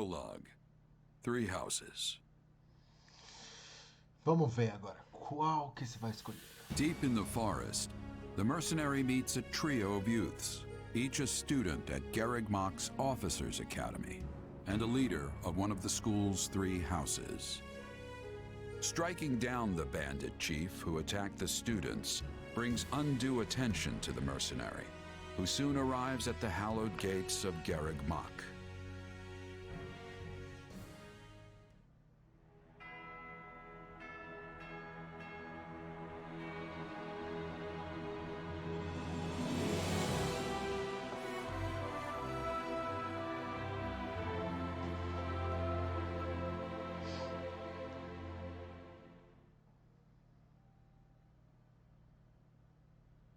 Prologue. 3 houses. Vamos ver agora. Qual que você vai escolher? Deep in the forest, the mercenary meets a trio of youths, each a student at Garrigmach's Officers' Academy, and a leader of one of the school's 3 houses. Striking down the bandit chief who attacked the students brings undue attention to the mercenary, who soon arrives at the hallowed gates of Garrigmach.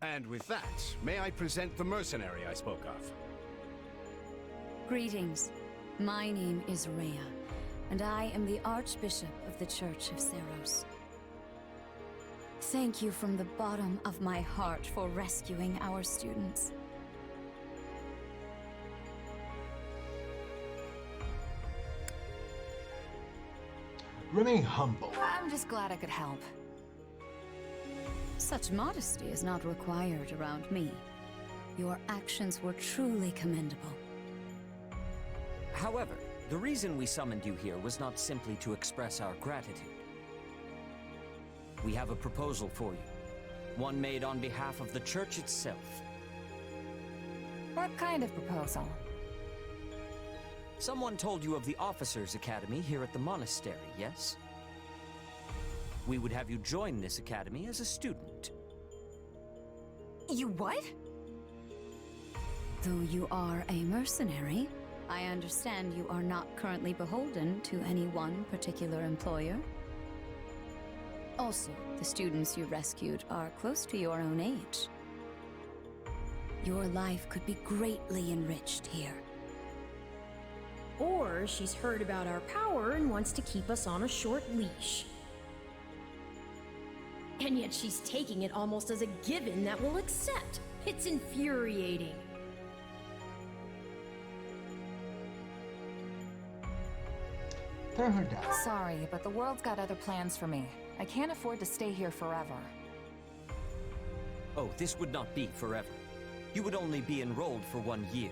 And with that, may I present the mercenary I spoke of? Greetings. My name is Rhea, and I am the Archbishop of the Church of Saros. Thank you from the bottom of my heart for rescuing our students. Remain humble. I'm just glad I could help. Such modesty is not required around me. Your actions were truly commendable. However, the reason we summoned you here was not simply to express our gratitude. We have a proposal for you, one made on behalf of the church itself. What kind of proposal? Someone told you of the Officers' Academy here at the monastery, yes? We would have you join this academy as a student. You what? Though you are a mercenary, I understand you are not currently beholden to any one particular employer. Also, the students you rescued are close to your own age. Your life could be greatly enriched here. Or she's heard about our power and wants to keep us on a short leash. And yet she's taking it almost as a given that we'll accept. It's infuriating. Turn her down. Sorry, but the world's got other plans for me. I can't afford to stay here forever. Oh, this would not be forever. You would only be enrolled for 1 year.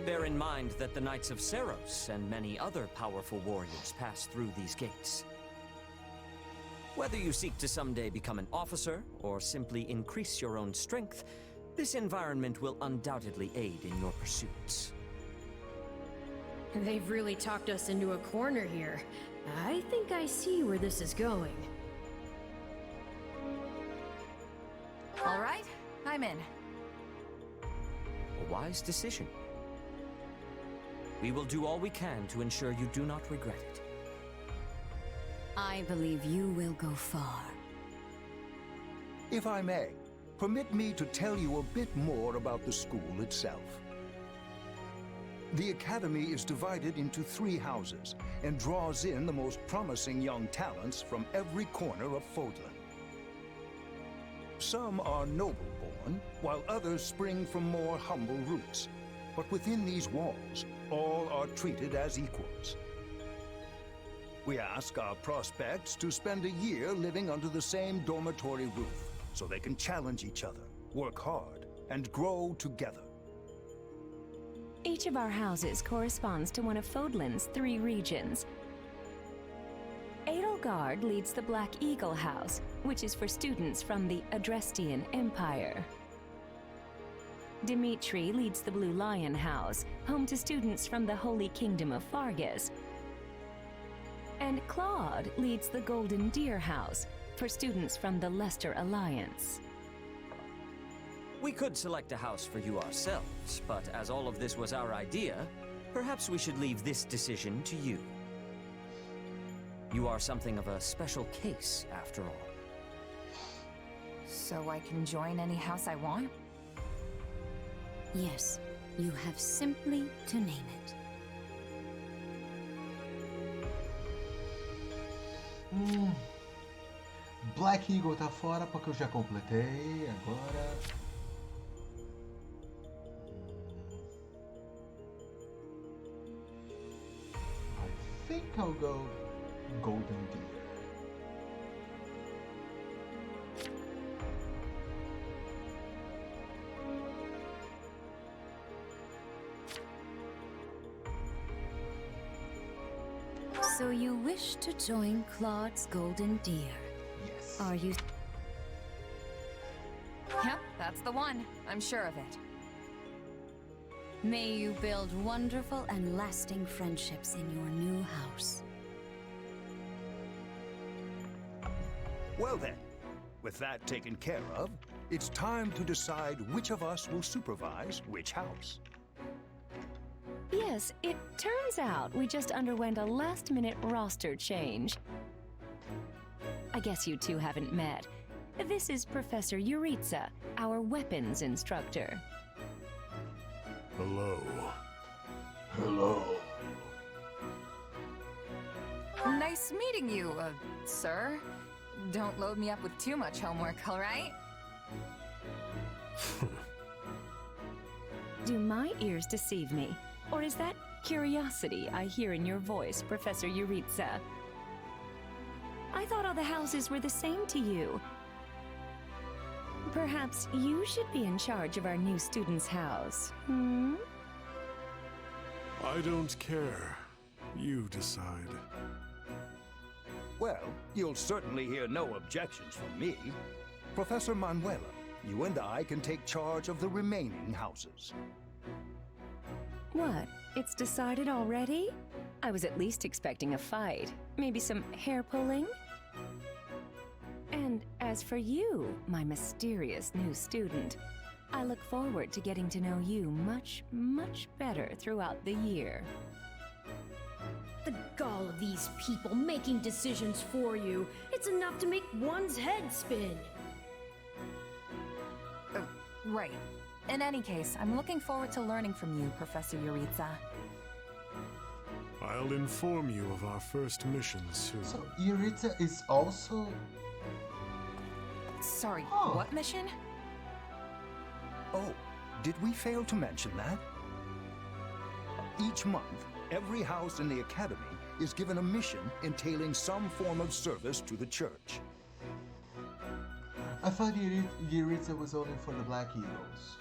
Bear in mind that the Knights of Saros and many other powerful warriors pass through these gates. Whether you seek to someday become an officer, or simply increase your own strength, this environment will undoubtedly aid in your pursuits. They've really talked us into a corner here. I think I see where this is going. All right, I'm in. A wise decision. We will do all we can to ensure you do not regret it. I believe you will go far. If I may, permit me to tell you a bit more about the school itself. The Academy is divided into 3 houses and draws in the most promising young talents from every corner of Fodlan. Some are noble-born, while others spring from more humble roots. But within these walls, all are treated as equals. We ask our prospects to spend a year living under the same dormitory roof, so they can challenge each other, work hard, and grow together. Each of our houses corresponds to one of Fodlan's 3 regions. Edelgard leads the Black Eagle House, which is for students from the Adrestian Empire. Dimitri leads the Blue Lion House, home to students from the Holy Kingdom of Fargus. And Claude leads the Golden Deer House, for students from the Leicester Alliance. We could select a house for you ourselves, but as all of this was our idea, perhaps we should leave this decision to you. You are something of a special case, after all. So I can join any house I want? Yes, you have simply to name it. Black Eagle tá fora porque eu já completei. Agora... que I'll go Golden Deer. So you wish to join Claude's Golden Deer? Yes. Are you? Yep, that's the one. I'm sure of it. May you build wonderful and lasting friendships in your new house. Well then, with that taken care of, it's time to decide which of us will supervise which house. Yes, it turns out we just underwent a last-minute roster change. I guess you two haven't met. This is Professor Yuritsa, our weapons instructor. Hello. Hello. Nice meeting you, sir. Don't load me up with too much homework, all right? Do my ears deceive me? Or is that curiosity I hear in your voice, Professor Yuritsa? I thought all the houses were the same to you. Perhaps you should be in charge of our new student's house, hmm? I don't care. You decide. Well, you'll certainly hear no objections from me. Professor Manuela, you and I can take charge of the remaining houses. What? It's decided already? I was at least expecting a fight. Maybe some hair pulling? And as for you, my mysterious new student, I look forward to getting to know you much, much better throughout the year. The gall of these people making decisions for you. It's enough to make one's head spin. Right. In any case, I'm looking forward to learning from you, Professor Yuritsa. I'll inform you of our first mission soon. So Yuritsa is also... Sorry, Huh. what mission? Oh, did we fail to mention that? Each month, every house in the Academy is given a mission entailing some form of service to the church. I thought Yuritsa was only for the Black Eagles.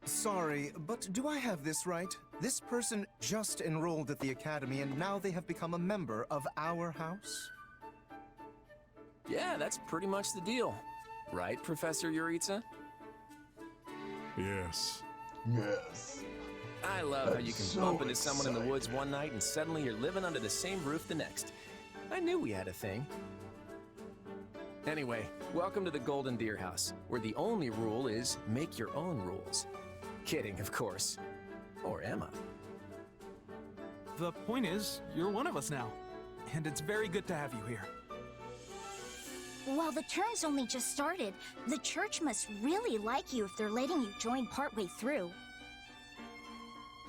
Sorry, but do I have this right? This person just enrolled at the Academy and now they have become a member of our house? Yeah, that's pretty much the deal. Right, Professor Yuritsa? Yes. Yes. I love how you can So bump into someone in the excited. woods one night and suddenly you're living under the same roof the next. I knew we had a thing. Anyway, welcome to the Golden Deer House, where the only rule is make your own rules. Kidding, of course. Or am I? The point is, you're one of us now. And it's very good to have you here. Well, the term's only just started. The church must really like you if they're letting you join partway through.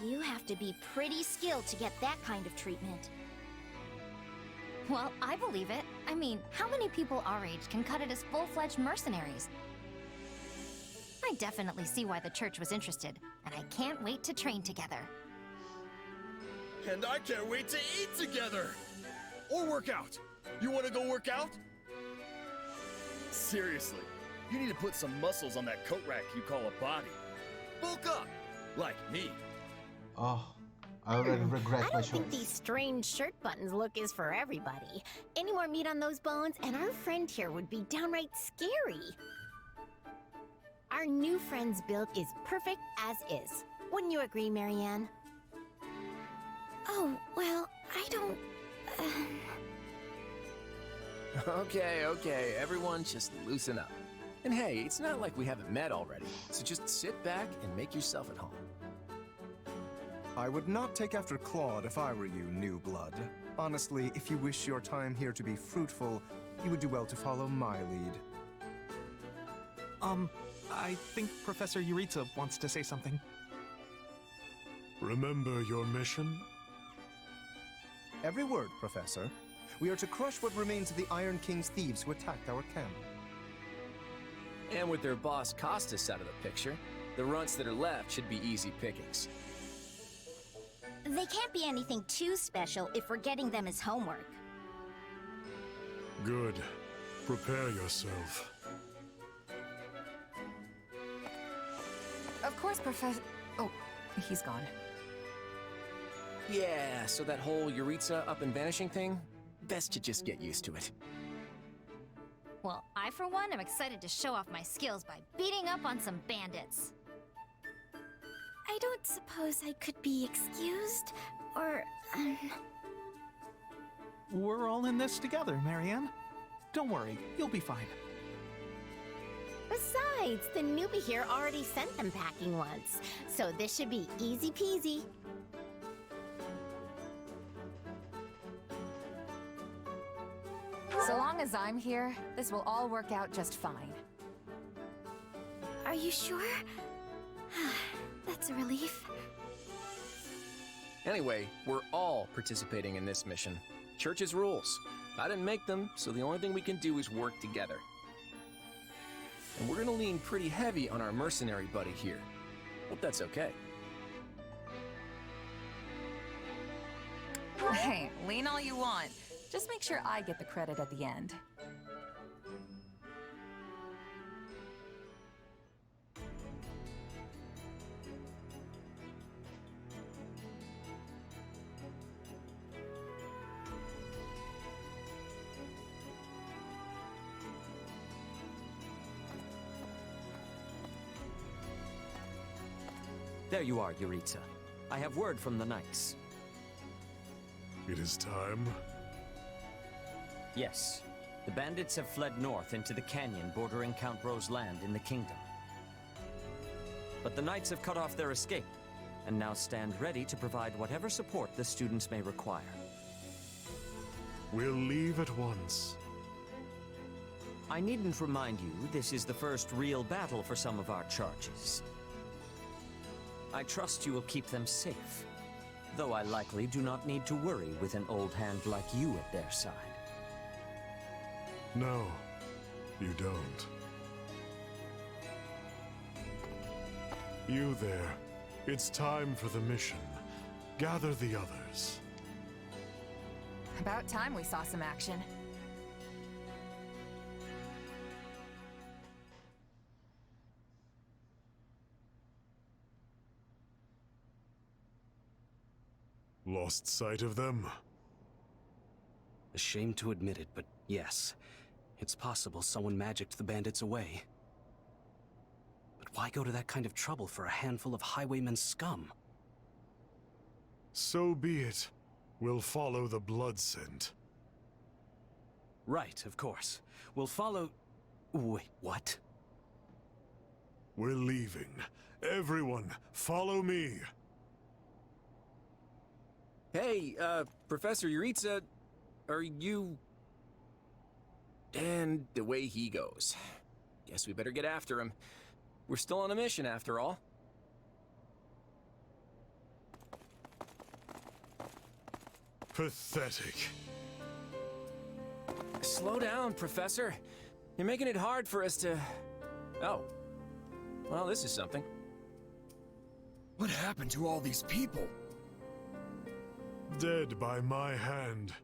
You have to be pretty skilled to get that kind of treatment. Well, I believe it. I mean, how many people our age can cut it as full-fledged mercenaries? I definitely see why the church was interested, and I can't wait to train together. And I can't wait to eat together! Or work out! You wanna go work out? Seriously, you need to put some muscles on that coat rack you call a body. Bulk up! Like me. Oh, I already regret I my don't choice. think these strange shirt buttons look is for everybody. Any more meat on those bones, and our friend here would be downright scary. Our new friend's build is perfect as is. Wouldn't you agree, Marianne? Oh, well, I don't... Okay, everyone just loosen up. And hey, it's not like we haven't met already, so just sit back and make yourself at home. I would not take after Claude if I were you, new blood. Honestly, if you wish your time here to be fruitful, you would do well to follow my lead. I think Professor Yuritsa wants to say something. Remember your mission? Every word, Professor. We are to crush what remains of the Iron King's thieves who attacked our camp. And with their boss Costas out of the picture, the runts that are left should be easy pickings. They can't be anything too special if we're getting them as homework. Good. Prepare yourself. Of course, Professor... Oh, he's gone. Yeah, so that whole Yuritsa up and vanishing thing? Best to just get used to it. Well, I for one am excited to show off my skills by beating up on some bandits. I don't suppose I could be excused, or, We're all in this together, Marianne. Don't worry, you'll be fine. Besides, the newbie here already sent them packing once, so this should be easy peasy. So long as I'm here, this will all work out just fine. Are you sure? That's a relief. Anyway, we're all participating in this mission. Church's rules. I didn't make them, so the only thing we can do is work together. And we're gonna lean pretty heavy on our mercenary buddy here. Hope that's okay. Hey, lean all you want. Just make sure I get the credit at the end. There you are, Yuritsa. I have word from the knights. It is time. Yes. The bandits have fled north into the canyon bordering Count Ro's land in the kingdom. But the knights have cut off their escape, and now stand ready to provide whatever support the students may require. We'll leave at once. I needn't remind you, this is the first real battle for some of our charges. I trust you will keep them safe, though I likely do not need to worry with an old hand like you at their side. No, you don't. You there. It's time for the mission. Gather the others. About time we saw some action. Lost sight of them? Ashamed to admit it, but yes. It's possible someone magicked the bandits away. But why go to that kind of trouble for a handful of highwaymen scum? So be it. We'll follow the blood scent. Right, of course. We'll follow... Wait, what? We're leaving. Everyone, follow me. Hey, Professor Yuritsa, are you... And the way he goes. Guess we better get after him. We're still on a mission, after all. Pathetic. Slow down, Professor. You're making it hard for us to... Oh. Well, this is something. What happened to all these people? Dead by my hand.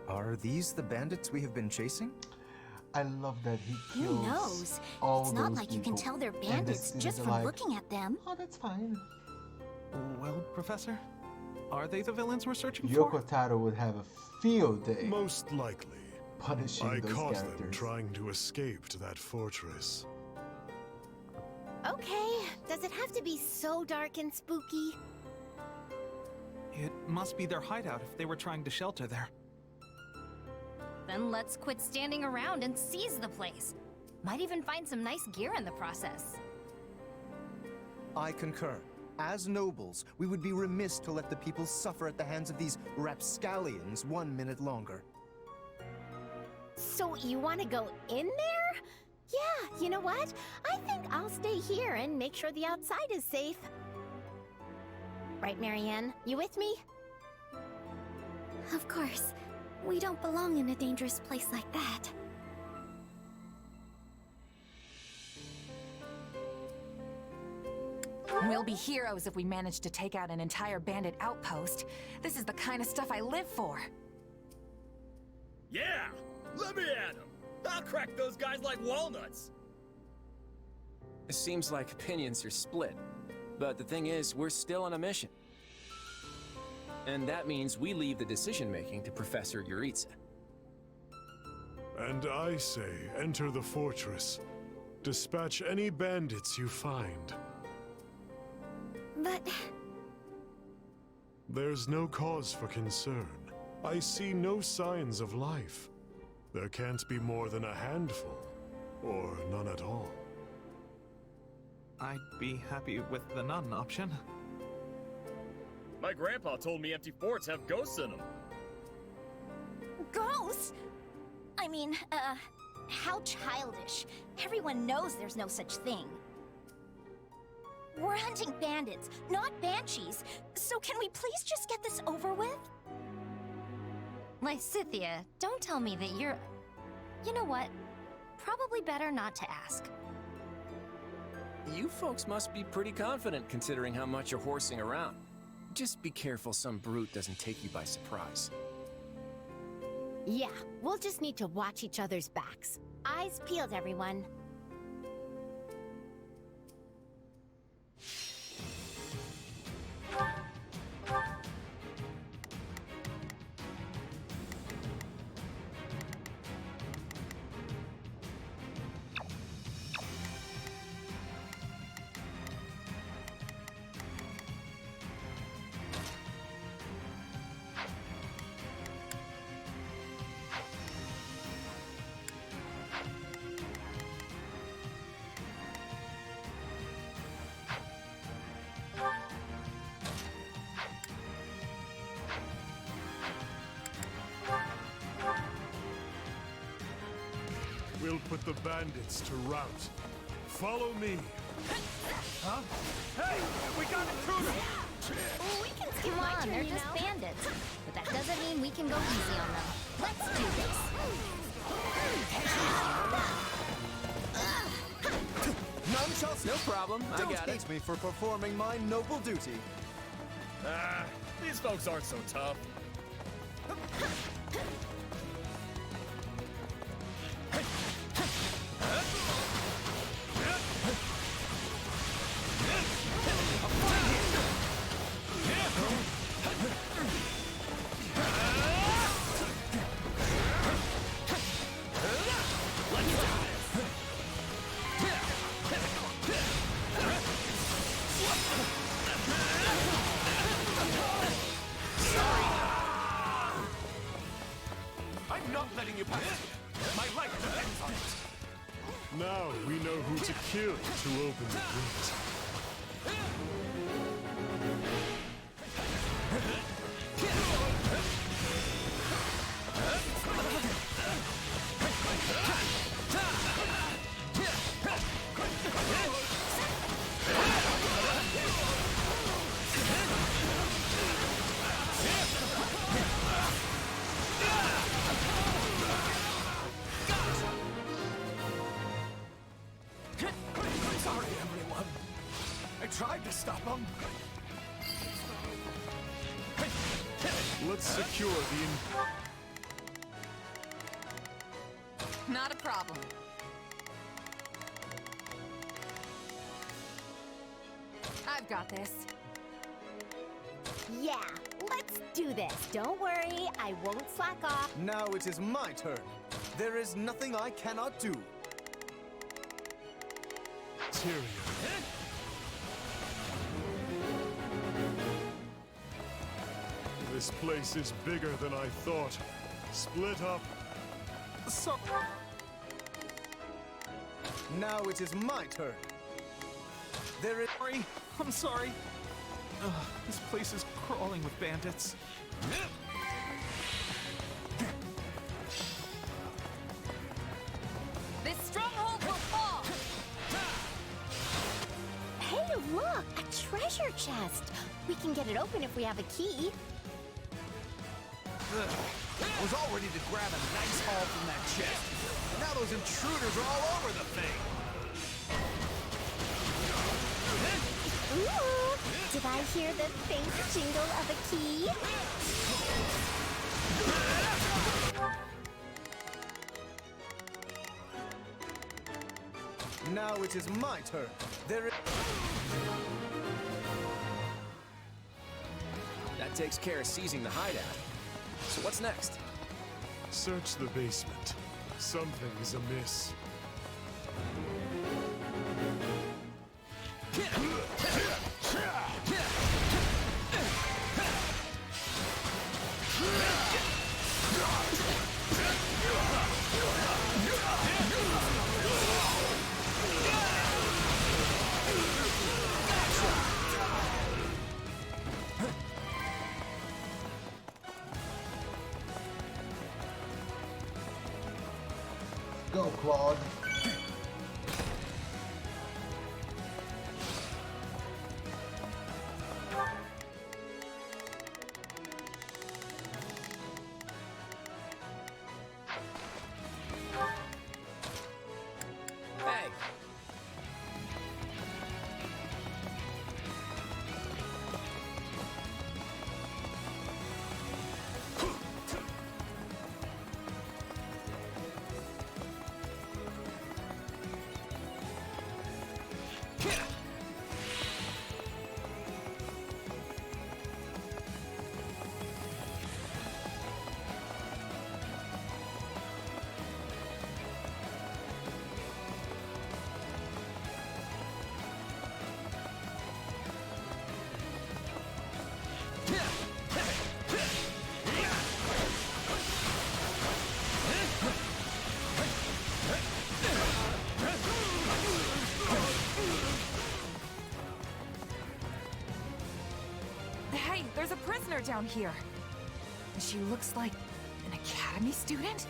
Are these the bandits we have been chasing? I love that he kills. Who knows? All It's not those like you can people. tell they're And bandits this just is from like, looking at them. Oh, that's fine. Well, Professor, are they the villains we're searching Yoko for? Taro would have a field day Most likely. punishing I those caught characters. them trying to escape to that fortress. Okay, does it have to be so dark and spooky? It must be their hideout if they were trying to shelter there. Then let's quit standing around and seize the place. Might even find some nice gear in the process. I concur. As nobles, we would be remiss to let the people suffer at the hands of these rapscallions 1 minute longer. So you want to go in there? Yeah, you know what? I think I'll stay here and make sure the outside is safe. Right, Marianne? You with me? Of course. We don't belong in a dangerous place like that. We'll be heroes if we manage to take out an entire bandit outpost. This is the kind of stuff I live for. Yeah! Let me at him! I'll crack those guys like walnuts! It seems like opinions are split. But the thing is, we're still on a mission. And that means we leave the decision-making to Professor Yuritsa. And I say, enter the fortress. Dispatch any bandits you find. But... There's no cause for concern. I see no signs of life. There can't be more than a handful, or none at all. I'd be happy with the none option. My grandpa told me empty forts have ghosts in them. Ghosts? I mean, how childish. Everyone knows there's no such thing. We're hunting bandits, not banshees. So can we please just get this over with? Lysithea, don't tell me that you're... You know what? Probably better not to ask. You folks must be pretty confident considering how much you're horsing around. Just be careful some brute doesn't take you by surprise. Yeah, we'll just need to watch each other's backs. Eyes peeled, everyone. We'll put the bandits to rout. Follow me. Huh? Hey! We got intruders! We can skip my turn, they're just bandits. But that doesn't mean we can go easy on them. Let's do this. None shall... No problem, I Don't got it. hate me for performing my noble duty. These folks aren't so tough. I'm not letting you pass. My life depends on it. Now we know who to kill to open the gate. Sorry, everyone. I tried to stop them. Let's secure the... Not a problem. I've got this. Yeah, let's do this. Don't worry, I won't slack off. Now it is my turn. There is nothing I cannot do. Tyrion. This place is bigger than I thought. Split up. So... Now it is my turn. There is... Sorry. I'm sorry. Ugh, this place is crawling with bandits. This stronghold will fall! Hey, look! A treasure treasure chest. We can get it open if we have a key. Ugh. I was all ready to grab a nice haul from that chest. Now those intruders are all over the thing. Ooh! Did I hear the faint jingle of a key? Now it is my turn. That takes care of seizing the hideout. So what's next? Search the basement. Something is amiss. Go, Claude. Hey! Hey, there's a prisoner down here. She looks like an academy student?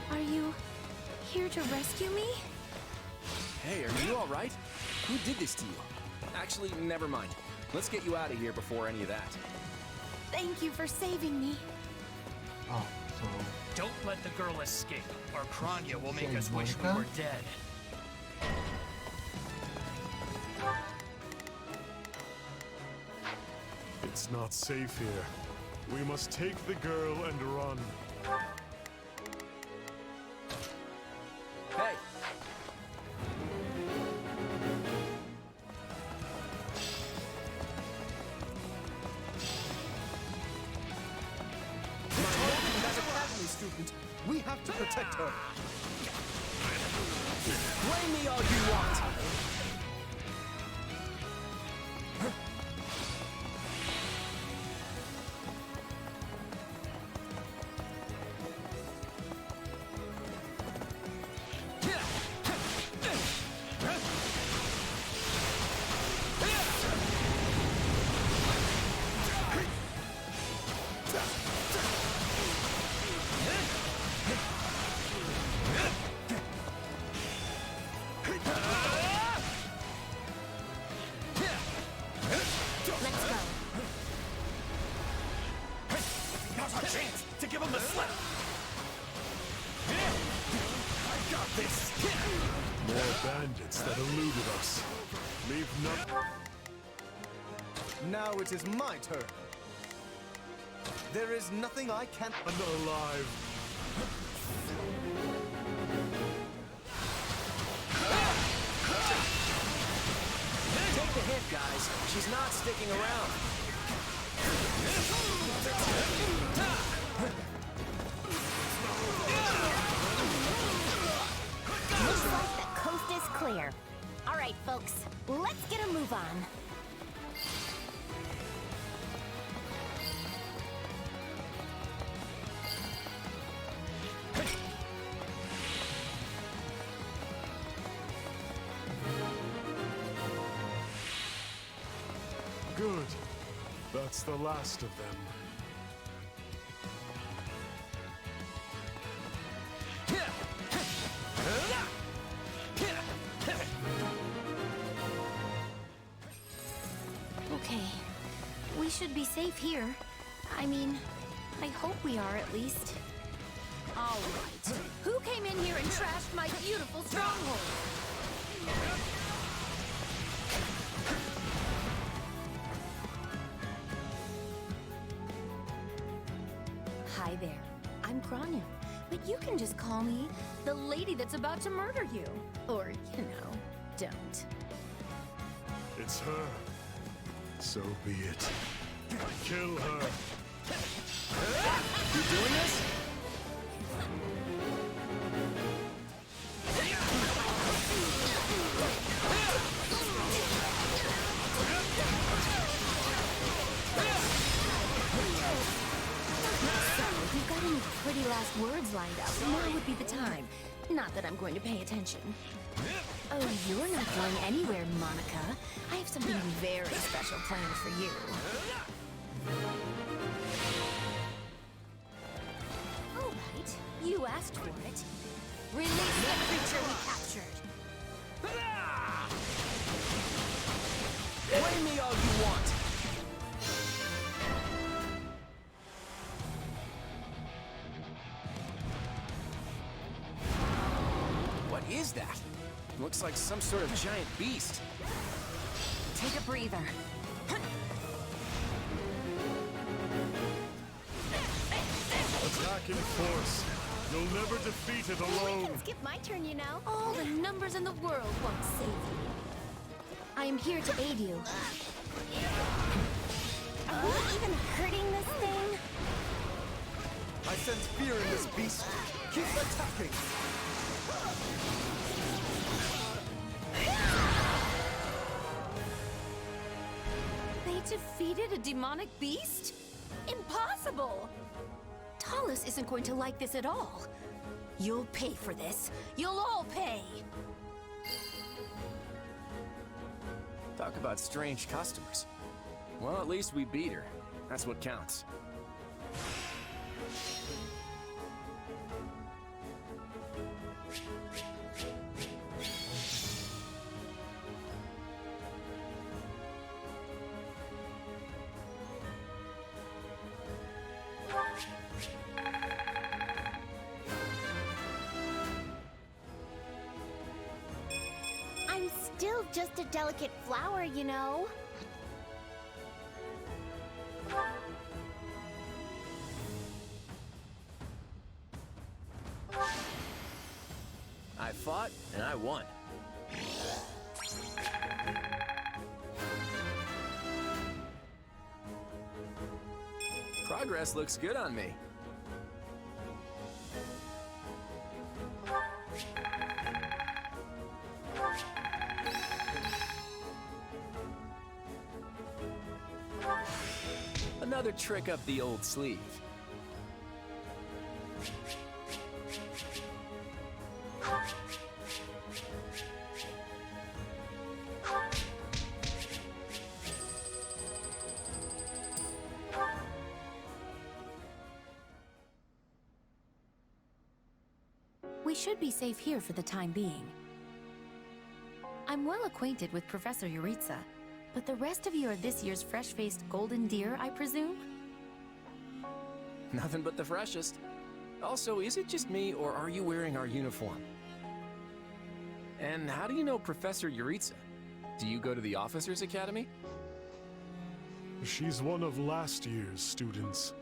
Are you here to rescue me? Hey, are you all right? Who did this to you? Actually, never mind. Let's get you out of here before any of that. Thank you for saving me. Oh, so... Don't let the girl escape, or Kranya will make Say us wish we Monica? were dead. It's not safe here. We must take the girl and run. Hey! That academy student. We have to protect her. Blame me all you want! Now's our chance to give him the slip. I got this. More bandits that eluded us. Leave none. Now it is my turn. There is nothing I can't... Alive. Take the hint, guys. She's not sticking around. clear. All right, folks, let's get a move on. Good. That's the last of them. Okay. We should be safe here. I mean, I hope we are at least. All right. Who came in here and trashed my beautiful stronghold? Hi there. I'm Kranya, but you can just call me the lady that's about to murder you. Or, you know, don't. It's her. So be it. Kill her. You doing this? If you've got any pretty last words lined up, now would be the time. Not that I'm going to pay attention. Oh, you're not going anywhere, Monica. I have something very special planned for you. All right, you asked for it. Release the creature we captured. Blame me all you want. What is that? Looks like some sort of giant beast. Take a breather. Attack in force. You'll never defeat it alone. I can skip my turn, you know. All the numbers in the world won't save you. I am here to aid you. Are we even hurting this thing? I sense fear in this beast. Keep attacking. They defeated a demonic beast? Impossible! Talus isn't going to like this at all. You'll pay for this. You'll all pay. Talk about strange customers. Well, at least we beat her. That's what counts. I'm still just a delicate flower, you know. I fought, and I won. Progress looks good on me. Another trick up the old sleeve. We should be safe here for the time being. I'm well acquainted with Professor Yuritsa, but the rest of you are this year's fresh-faced golden deer, I presume? Nothing but the freshest. Also, is it just me, or are you wearing our uniform? And how do you know Professor Yuritsa? Do you go to the Officers' Academy? She's one of last year's students.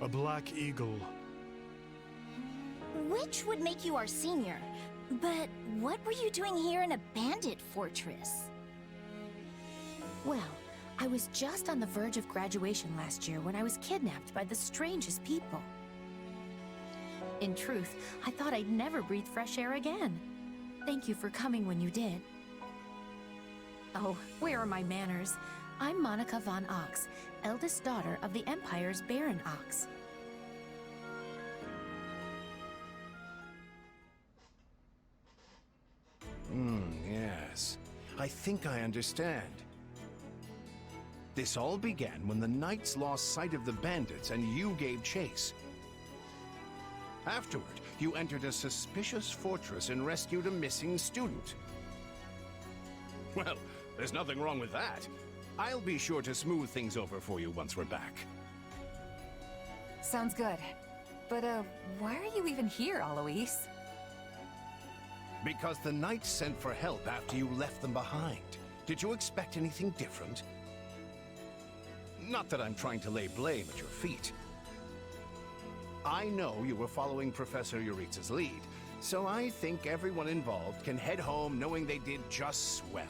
A Black Eagle. Which would make you our senior. But what were you doing here in a bandit fortress? Well, I was just on the verge of graduation last year when I was kidnapped by the strangest people. In truth, I thought I'd never breathe fresh air again. Thank you for coming when you did. Oh, where are my manners? I'm Monica von Ox, eldest daughter of the Empire's Baron Ox. Yes. I think I understand. This all began when the knights lost sight of the bandits and you gave chase. Afterward, you entered a suspicious fortress and rescued a missing student. Well, there's nothing wrong with that. I'll be sure to smooth things over for you once we're back. Sounds good. But, why are you even here, Alois? Because the knights sent for help after you left them behind. Did you expect anything different? Not that I'm trying to lay blame at your feet. I know you were following Professor Euritza's lead, so I think everyone involved can head home knowing they did just swell.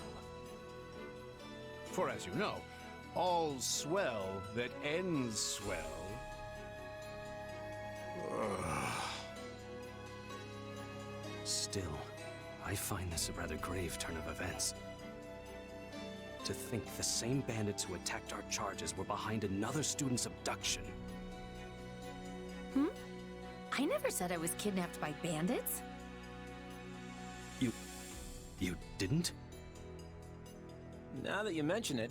For as you know, all's swell that ends swell. Still, I find this a rather grave turn of events. To think the same bandits who attacked our charges were behind another student's abduction. I never said I was kidnapped by bandits. You didn't? Now that you mention it,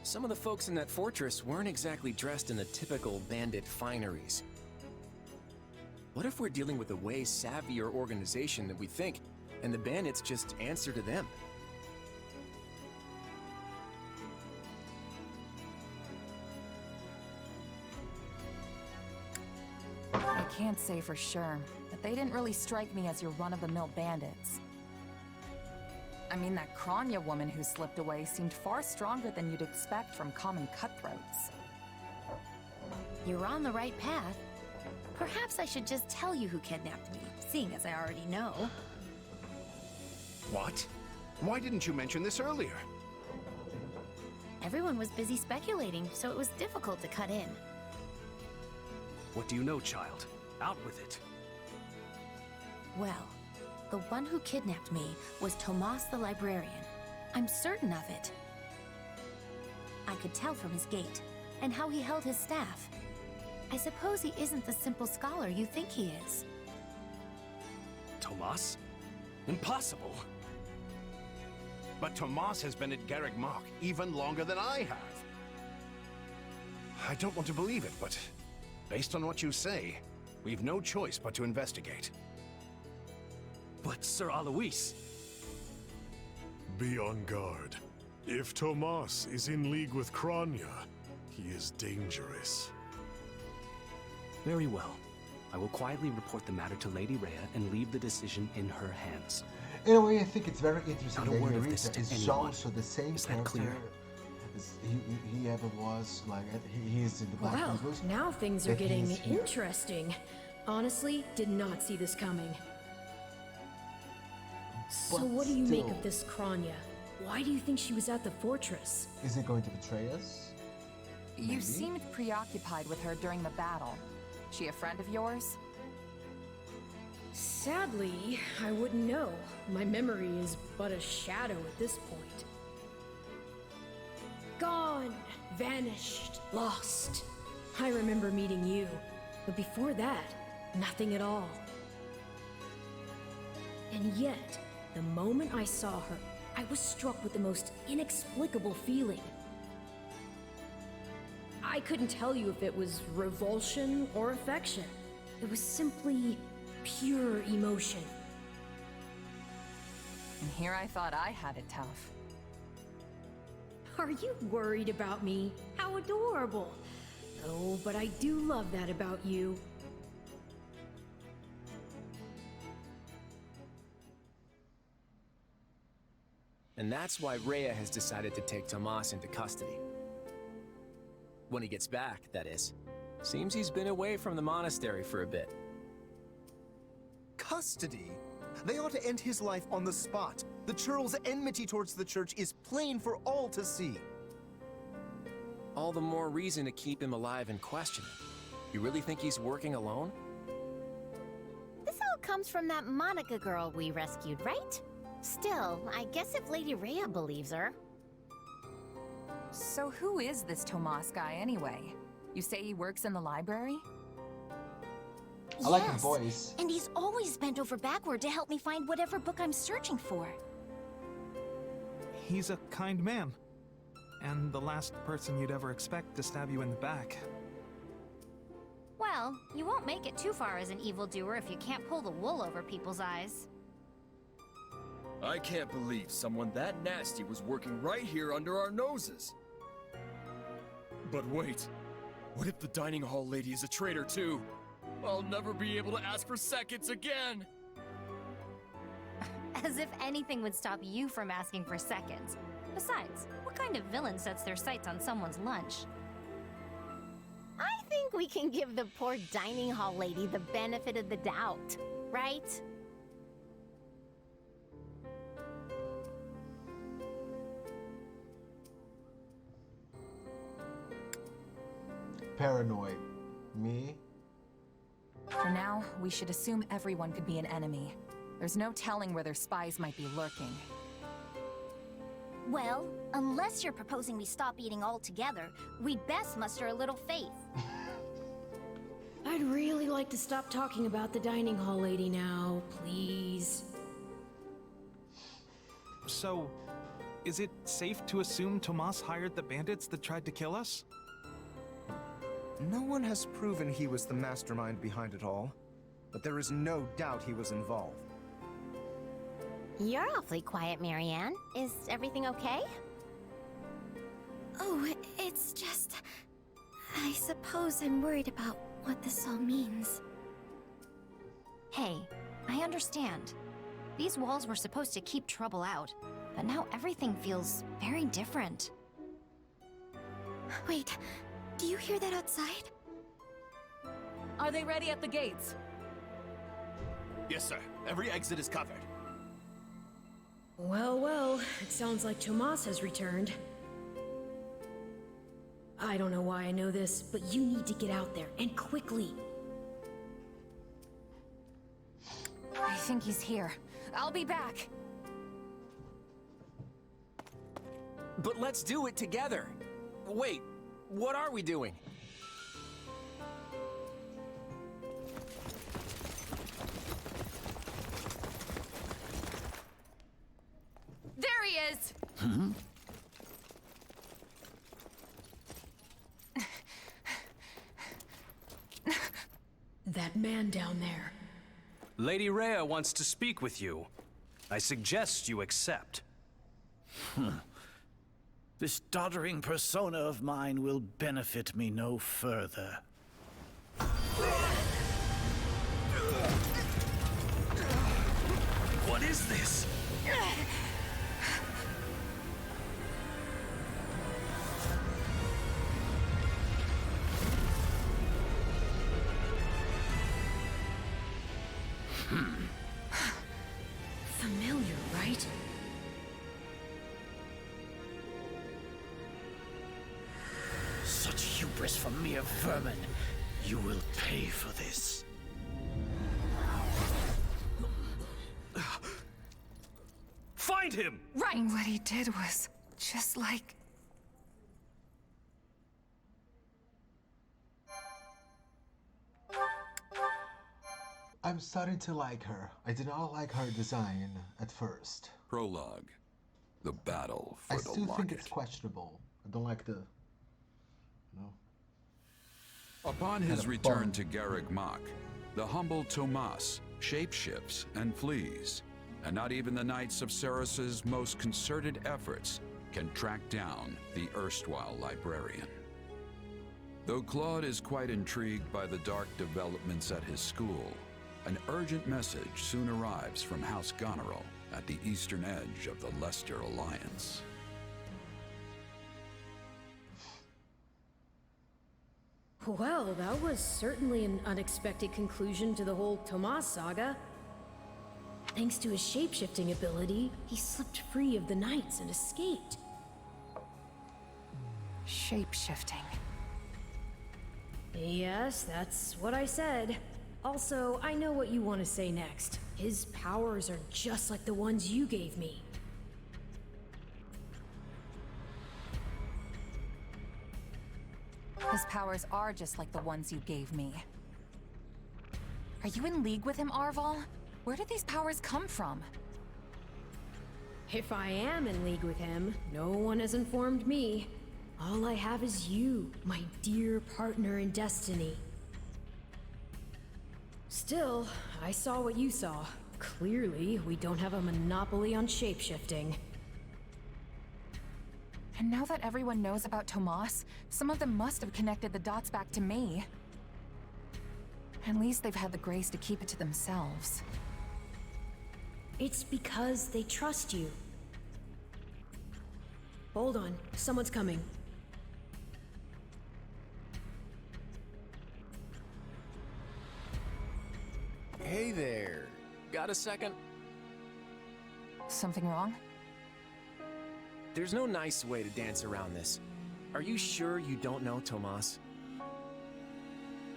some of the folks in that fortress weren't exactly dressed in the typical bandit fineries. What if we're dealing with a way savvier organization than we think, and the bandits just answer to them? I can't say for sure, but they didn't really strike me as your run-of-the-mill bandits. I mean, that Kranya woman who slipped away seemed far stronger than you'd expect from common cutthroats. You're on the right path. Perhaps I should just tell you who kidnapped me, seeing as I already know. What? Why didn't you mention this earlier? Everyone was busy speculating, so it was difficult to cut in. What do you know, child? Out with it. Well, the one who kidnapped me was Tomas the librarian. I'm certain of it. I could tell from his gait, and how he held his staff. I suppose he isn't the simple scholar you think he is. Tomas? Impossible! But Tomas has been at Garreg Mach even longer than I have. I don't want to believe it, but based on what you say, we've no choice but to investigate. But Sir Alois... Be on guard. If Tomas is in league with Kranya, he is dangerous. Very well. I will quietly report the matter to Lady Rhea and leave the decision in her hands. In a way, I think it's very interesting Not a that word of this Euritza to is anyone. also the same Is that character clear? as he ever was. Like he is in the Black Well, Eagles. now things are that he getting is here. interesting. Honestly, did not see this coming. So But what do you make still. of this Kranya? Why do you think she was at the fortress? Is he going to betray us? You Maybe. seemed preoccupied with her during the battle. She a friend of yours? Sadly, I wouldn't know. My memory is but a shadow at this point. Gone, vanished, lost. I remember meeting you, but before that, nothing at all. And yet, the moment I saw her, I was struck with the most inexplicable feeling. I couldn't tell you if it was revulsion or affection. It was simply pure emotion. And here I thought I had it tough. Are you worried about me? How adorable! Oh, but I do love that about you. And that's why Rhea has decided to take Tomas into custody. When he gets back, that is. Seems he's been away from the monastery for a bit. Custody? They ought to end his life on the spot. The churl's enmity towards the church is plain for all to see. All the more reason to keep him alive and question him. You really think he's working alone? This all comes from that Monica girl we rescued, right? Still, I guess if Lady Rhea believes her... So who is this Tomas guy anyway? You say he works in the library? I like his voice. And he's always bent over backward to help me find whatever book I'm searching for. He's a kind man. And the last person you'd ever expect to stab you in the back. Well, you won't make it too far as an evildoer if you can't pull the wool over people's eyes. I can't believe someone that nasty was working right here under our noses. But wait, what if the dining hall lady is a traitor too? I'll never be able to ask for seconds again! As if anything would stop you from asking for seconds. Besides, what kind of villain sets their sights on someone's lunch? I think we can give the poor dining hall lady the benefit of the doubt, right? Paranoid. Me? For now, we should assume everyone could be an enemy. There's no telling where their spies might be lurking. Well, unless you're proposing we stop eating altogether, we'd best muster a little faith. I'd really like to stop talking about the dining hall lady now, please. So, is it safe to assume Tomas hired the bandits that tried to kill us? No one has proven he was the mastermind behind it all, but there is no doubt he was involved. You're awfully quiet, Marianne. Is everything okay? Oh, it's just... I suppose I'm worried about what this all means. Hey, I understand. These walls were supposed to keep trouble out, but now everything feels very different. Wait, do you hear that outside? Are they ready at the gates? Yes, sir. Every exit is covered. Well, well, it sounds like Tomas has returned. I don't know why I know this, but you need to get out there, and quickly. I think he's here. I'll be back. But let's do it together. Wait, what are we doing? There he is! That man down there. Lady Rhea wants to speak with you. I suggest you accept. This doddering persona of mine will benefit me no further. What is this? Familiar, right? Such hubris from mere vermin. You will pay for this. Find him! Right! What he did was just like... I'm starting to like her. I did not like her design at first. Prologue. The battle for I the still think locket. it's questionable. I don't like the... No. Upon his return to Garreg Mach, the humble Tomas shapeshifts and flees, and not even the Knights of Saros' most concerted efforts can track down the erstwhile librarian. Though Claude is quite intrigued by the dark developments at his school, an urgent message soon arrives from House Goneril at the eastern edge of the Leicester Alliance. Well, that was certainly an unexpected conclusion to the whole Tomas saga. Thanks to his shapeshifting ability, he slipped free of the Knights and escaped. Shapeshifting. Yes, that's what I said. Also, I know what you want to say next. His powers are just like the ones you gave me. His powers are just like the ones you gave me. Are you in league with him, Arval? Where did these powers come from? If I am in league with him, no one has informed me. All I have is you, my dear partner in destiny. Still, I saw what you saw. Clearly, we don't have a monopoly on shapeshifting. And now that everyone knows about Tomas, some of them must have connected the dots back to me. At least they've had the grace to keep it to themselves. It's because they trust you. Hold on, someone's coming. Hey there. Got a second? Something wrong? There's no nice way to dance around this. Are you sure you don't know Tomas?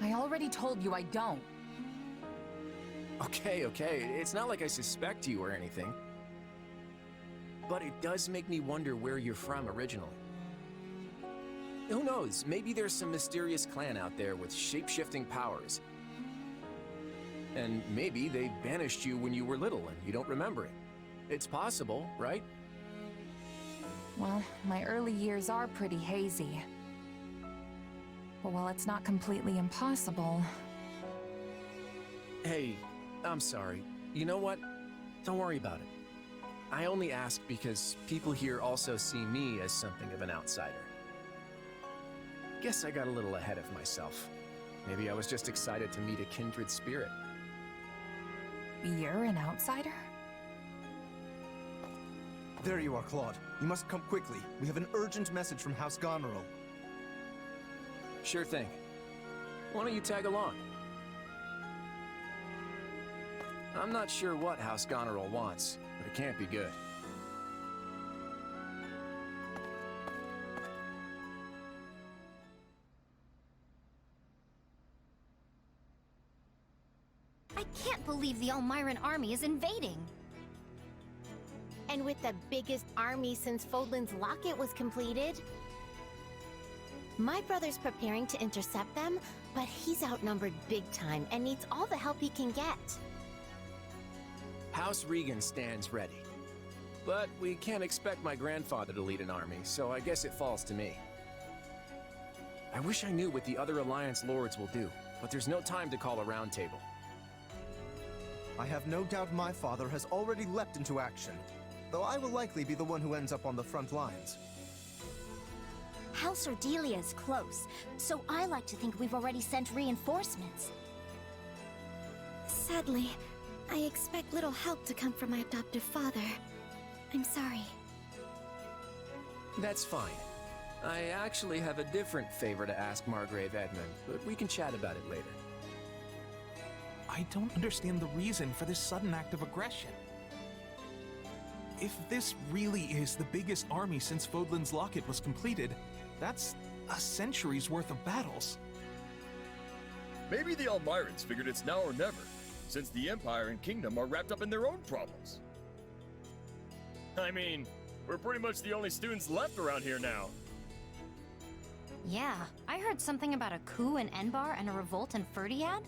I already told you I don't. Okay. It's not like I suspect you or anything. But it does make me wonder where you're from originally. Who knows? Maybe there's some mysterious clan out there with shape-shifting powers. And maybe they banished you when you were little and you don't remember it. It's possible, right? Well, my early years are pretty hazy. But while it's not completely impossible... Hey, I'm sorry. You know what? Don't worry about it. I only ask because people here also see me as something of an outsider. Guess I got a little ahead of myself. Maybe I was just excited to meet a kindred spirit. You're an outsider? There you are, Claude. You must come quickly. We have an urgent message from House Goneril. Sure thing. Why don't you tag along? I'm not sure what House Goneril wants, but it can't be good. I can't believe the Elmiran army is invading. And with the biggest army since Fodlan's Locket was completed. My brother's preparing to intercept them, but he's outnumbered big time and needs all the help he can get. House Regan stands ready. But we can't expect my grandfather to lead an army, so I guess it falls to me. I wish I knew what the other Alliance lords will do, but there's no time to call a round table. I have no doubt my father has already leapt into action, though I will likely be the one who ends up on the front lines. House Ordelia is close, so I like to think we've already sent reinforcements. Sadly, I expect little help to come from my adoptive father. I'm sorry. That's fine. I actually have a different favor to ask Margrave Edmund, but we can chat about it later. I don't understand the reason for this sudden act of aggression. If this really is the biggest army since Fodlan's Locket was completed, that's a century's worth of battles. Maybe the Elmirans figured it's now or never, since the Empire and Kingdom are wrapped up in their own problems. I mean, we're pretty much the only students left around here now. Yeah, I heard something about a coup in Enbar and a revolt in Ferdiad.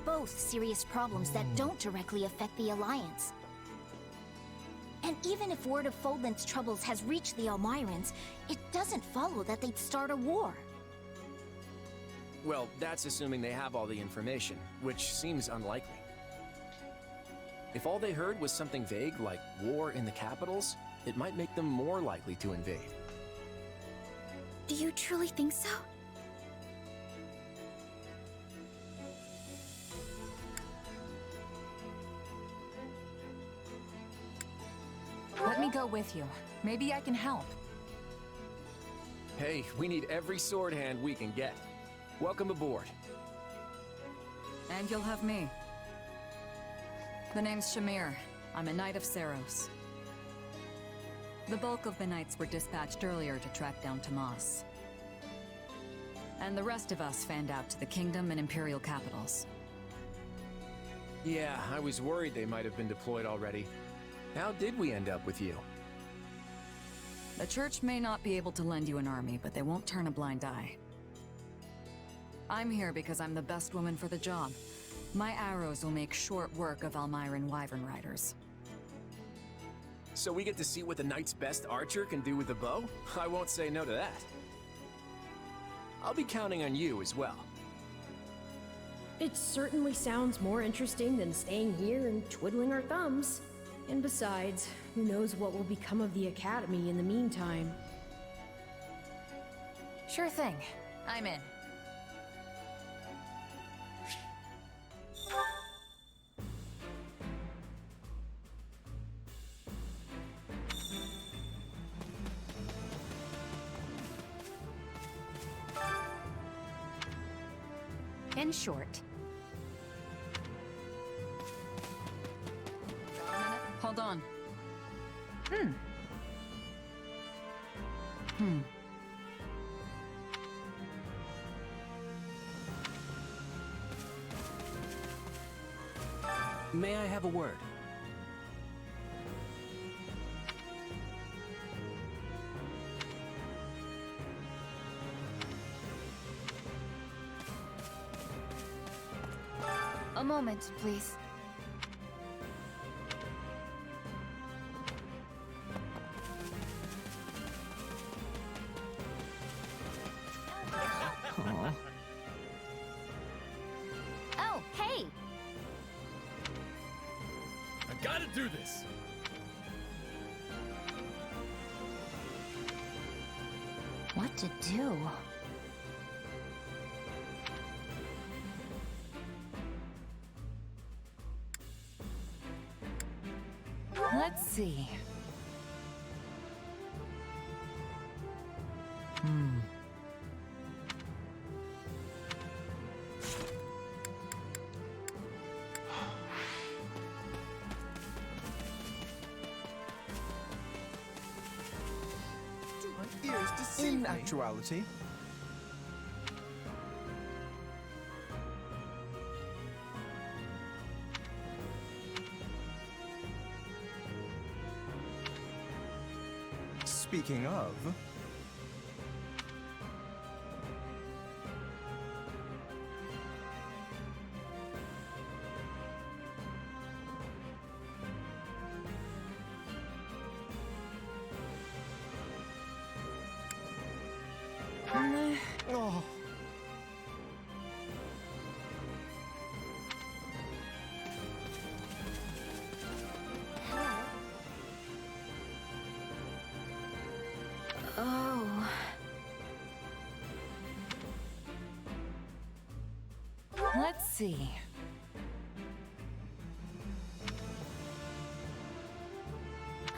Both serious problems that don't directly affect the Alliance. And even if word of Fodlan's troubles has reached the Elmirans, it doesn't follow that they'd start a war. Well, that's assuming they have all the information, which seems unlikely. If all they heard was something vague like war in the capitals, it might make them more likely to invade. Do you truly think so? Let me go with you. Maybe I can help. Hey, we need every sword hand we can get. Welcome aboard. And you'll have me. The name's Shamir. I'm a Knight of Saros. The bulk of the Knights were dispatched earlier to track down Tomas. And the rest of us fanned out to the Kingdom and Imperial capitals. Yeah, I was worried they might have been deployed already. How did we end up with you? The Church may not be able to lend you an army, but they won't turn a blind eye. I'm here because I'm the best woman for the job. My arrows will make short work of Almyran wyvern riders. So we get to see what the knight's best archer can do with the bow? I won't say no to that. I'll be counting on you as well. It certainly sounds more interesting than staying here and twiddling our thumbs. And besides, who knows what will become of the Academy in the meantime. Sure thing. I'm in. In short, Hold on. May I have a word? a moment, please. Oh, hey! I gotta do this! What to do? Let's see. Ears deceive In me. actuality, speaking of, oh. Oh. Let's see.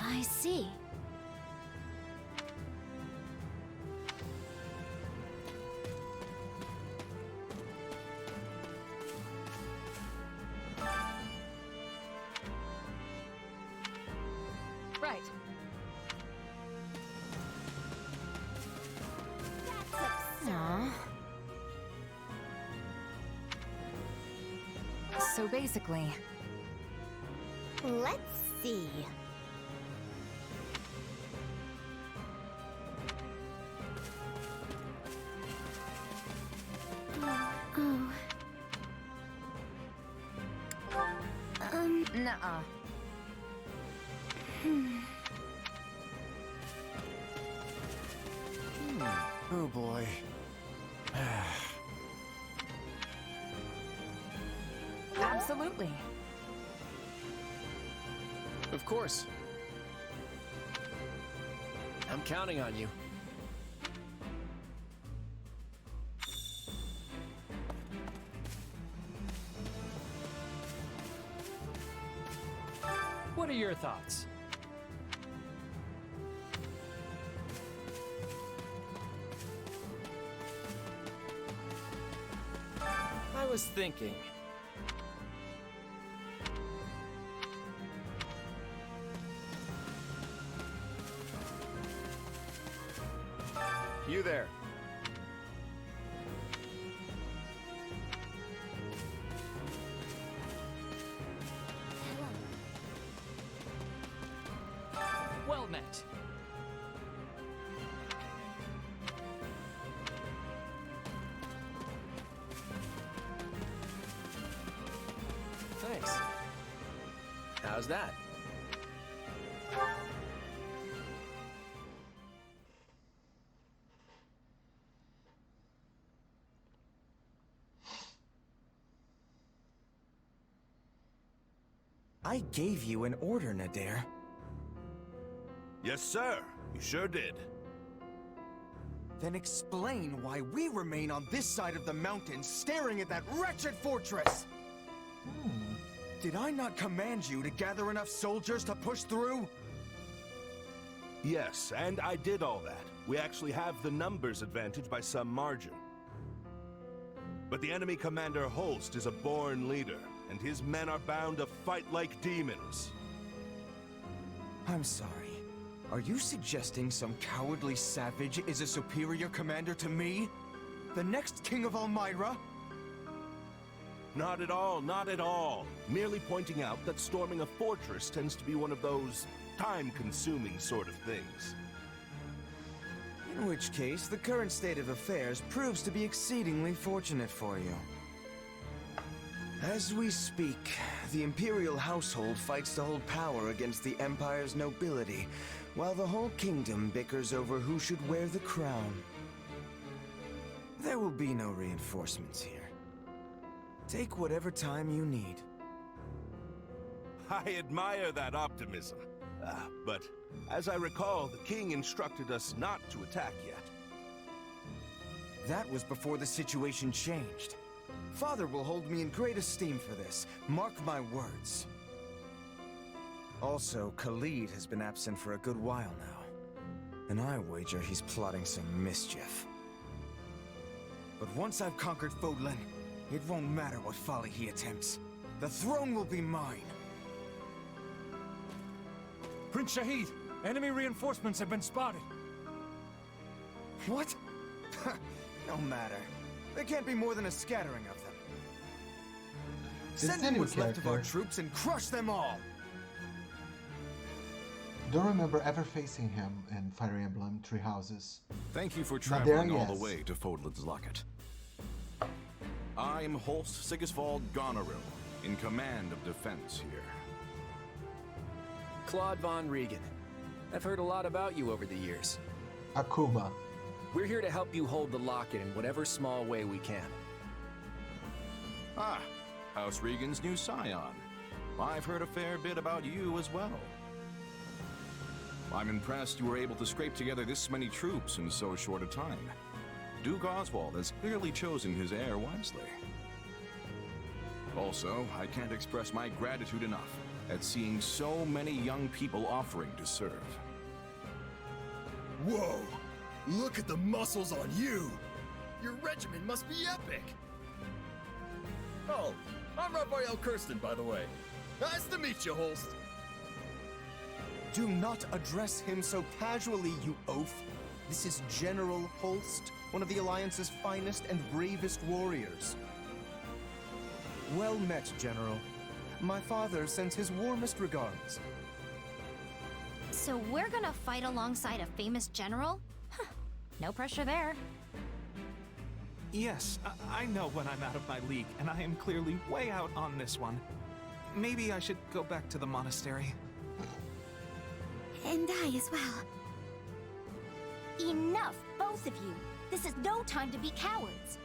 I see. Right. Aw. So basically, Let's see. Oh. nuh-uh. Oh boy. Absolutely. Of course. I'm counting on you. What are your thoughts? I was thinking. You there. Well met. thanks. How's that? I gave you an order, Nadir. Yes, sir. You sure did. Then explain why we remain on this side of the mountain staring at that wretched fortress! Did I not command you to gather enough soldiers to push through? Yes, and I did all that. We actually have the numbers advantage by some margin. But the enemy commander Holst is a born leader, and his men are bound to fight like demons. I'm sorry. Are you suggesting some cowardly savage is a superior commander to me? The next king of Elmyra? Not at all, not at all. Merely pointing out that storming a fortress tends to be one of those time-consuming sort of things. In which case, the current state of affairs proves to be exceedingly fortunate for you. As we speak, the Imperial household fights to hold power against the Empire's nobility, while the whole kingdom bickers over who should wear the crown. There will be no reinforcements here. Take whatever time you need. I admire that optimism. But as I recall, the king instructed us not to attack yet. That was before the situation changed. Father will hold me in great esteem for this. Mark my words. Also, Khalid has been absent for a good while now. And I wager he's plotting some mischief. But once I've conquered Fodlan, it won't matter what folly he attempts. The throne will be mine. Prince Shahid, enemy reinforcements have been spotted. What? No matter. There can't be more than a scattering of them. Send in what's left of our troops and crush them all! Don't remember ever facing him in Fire Emblem Three Houses. Thank you for Nadir, traveling all the yes. way to Fodlan's Locket. I'm Holst Sigisvald Goneril, in command of defense here. Claude von Regan. I've heard a lot about you over the years. Akuma. We're here to help you hold the locket in whatever small way we can. Ah, House Regan's new scion. I've heard a fair bit about you as well. I'm impressed you were able to scrape together this many troops in so short a time. Duke Oswald has clearly chosen his heir wisely. Also, I can't express my gratitude enough at seeing so many young people offering to serve. Whoa! Look at the muscles on you! Your regiment must be epic! Oh, I'm Raphael Kirsten, by the way. Nice to meet you, Holst. Do not address him so casually, you oaf. This is General Holst, one of the Alliance's finest and bravest warriors. Well met, General. My father sends his warmest regards. So we're gonna fight alongside a famous general? Huh. No pressure there. Yes, I know when I'm out of my league, and I am clearly way out on this one. Maybe I should go back to the monastery. And I as well. Enough, both of you. This is no time to be cowards.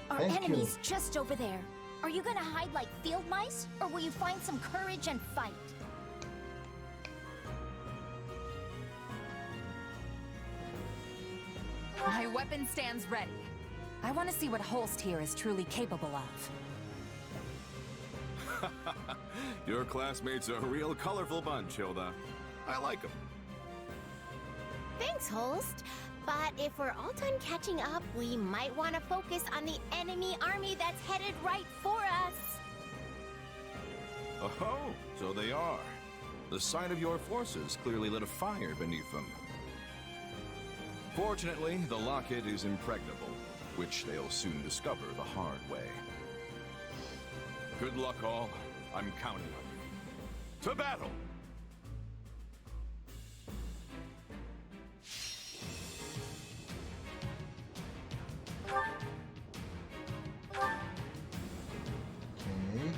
Our Thank enemy's you. just over there. Are you gonna hide like field mice, or will you find some courage and fight? My weapon stands ready. I want to see what Holst here is truly capable of. Your classmates are a real colorful bunch, Hilda. I like them. Thanks, Holst. But if we're all done catching up, we might want to focus on the enemy army that's headed right for us. Oh, so they are. The sight of your forces clearly lit a fire beneath them. Fortunately, the locket is impregnable, which they'll soon discover the hard way. Good luck, all. I'm counting on you. To battle! Okay.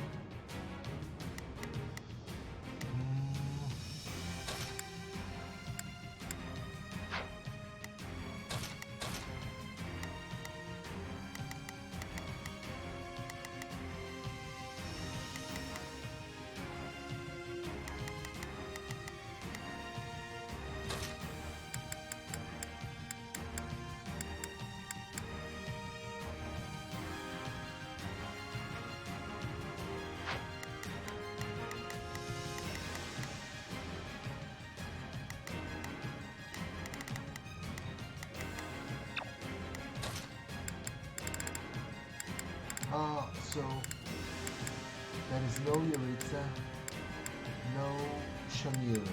So that is no Yaritza, no Shamir.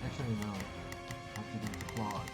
Actually, no. I have to do the Claude.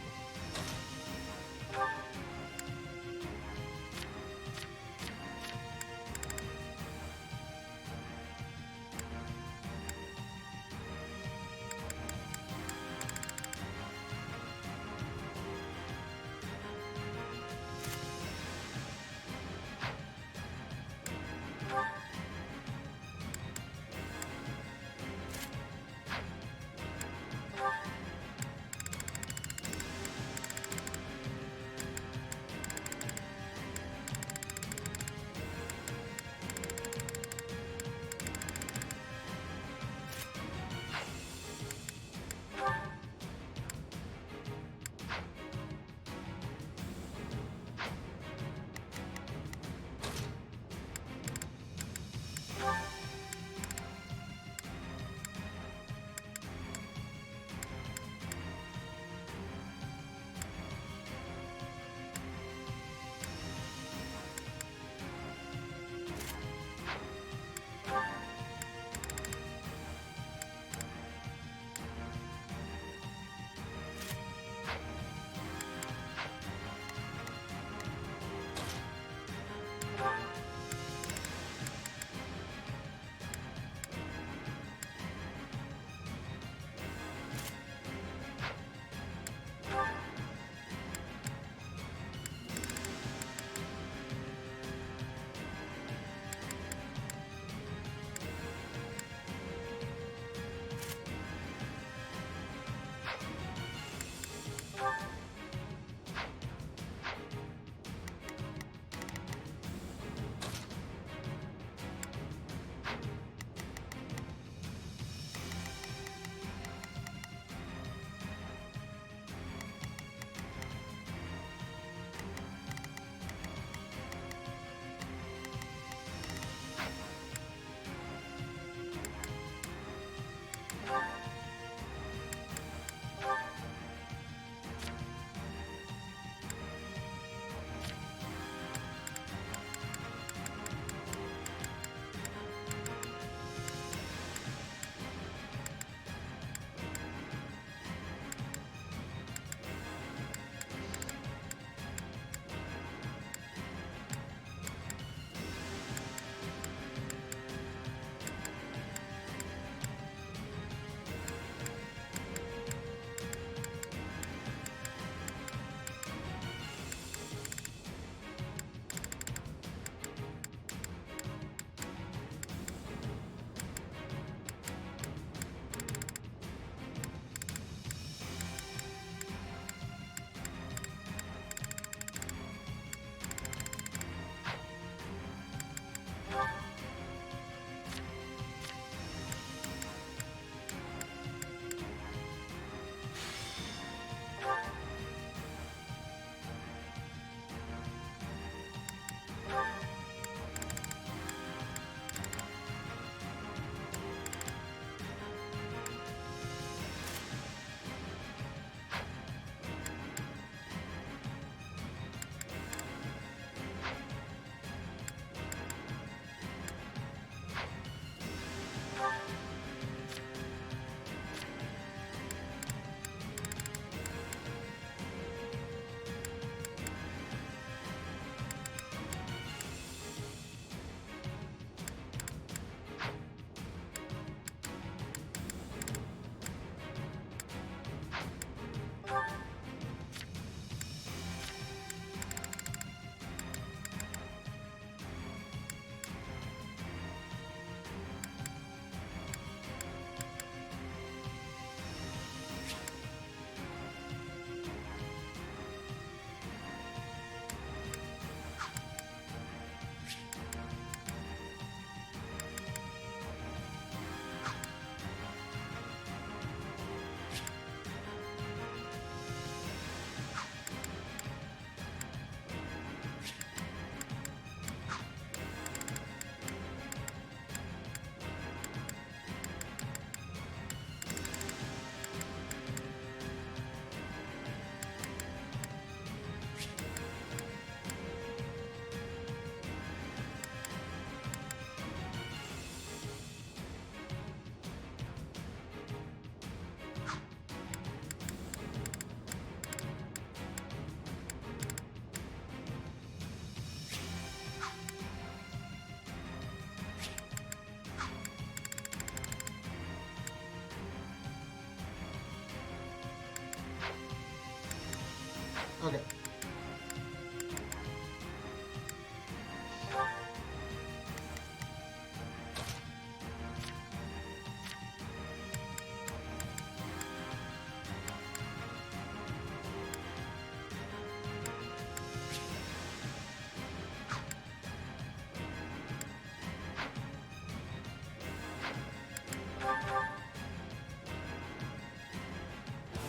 Okay.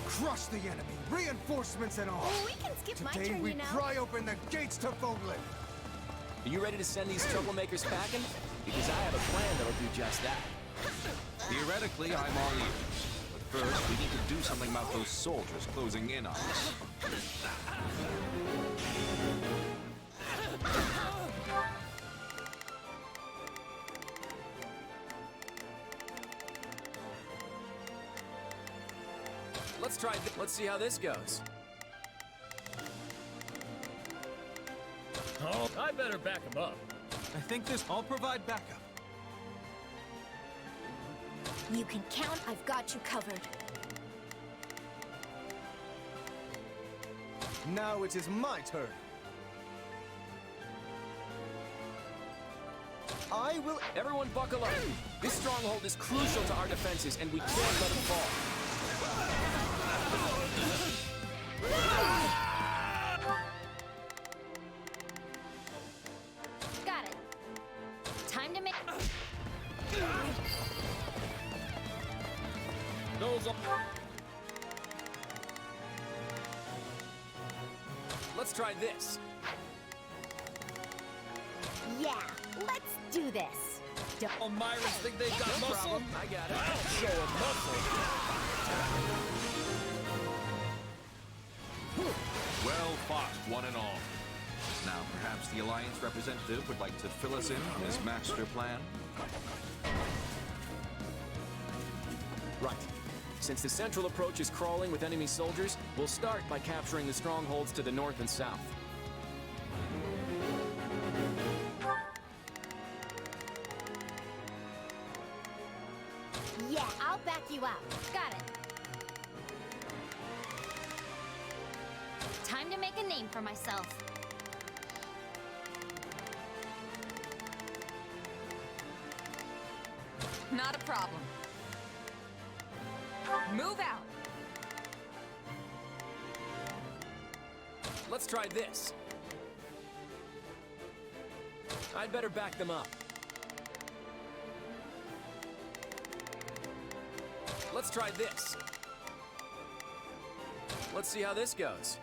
Crush the enemy, reinforcements and all. Oh, we can skip my Today turn, we you know. pry open the gates to Fogland. Are you ready to send these troublemakers packing? Because I have a plan that'll do just that. Theoretically, I'm all ears. But first, we need to do something about those soldiers closing in on us. Let's see how this goes. Oh, I better back him up. I think I'll provide backup. You can count, I've got you covered. Now it is my turn. I will... Everyone buckle up. This stronghold is crucial to our defenses, and we can't let it fall. Got it. Time to make... Those are... Let's try this. Yeah, let's do this. Oh, Myers think they've got No muscle? problem. I got it. I'll show 'em muscle. Well fought, one and all. Now, perhaps the Alliance representative would like to fill us in on his master plan? Right. Since the central approach is crawling with enemy soldiers, we'll start by capturing the strongholds to the north and south. Yeah, I'll back you up. Got it. Time to make a name for myself. Not a problem. Move out! Let's try this. I'd better back them up. Let's try this. Let's see how this goes.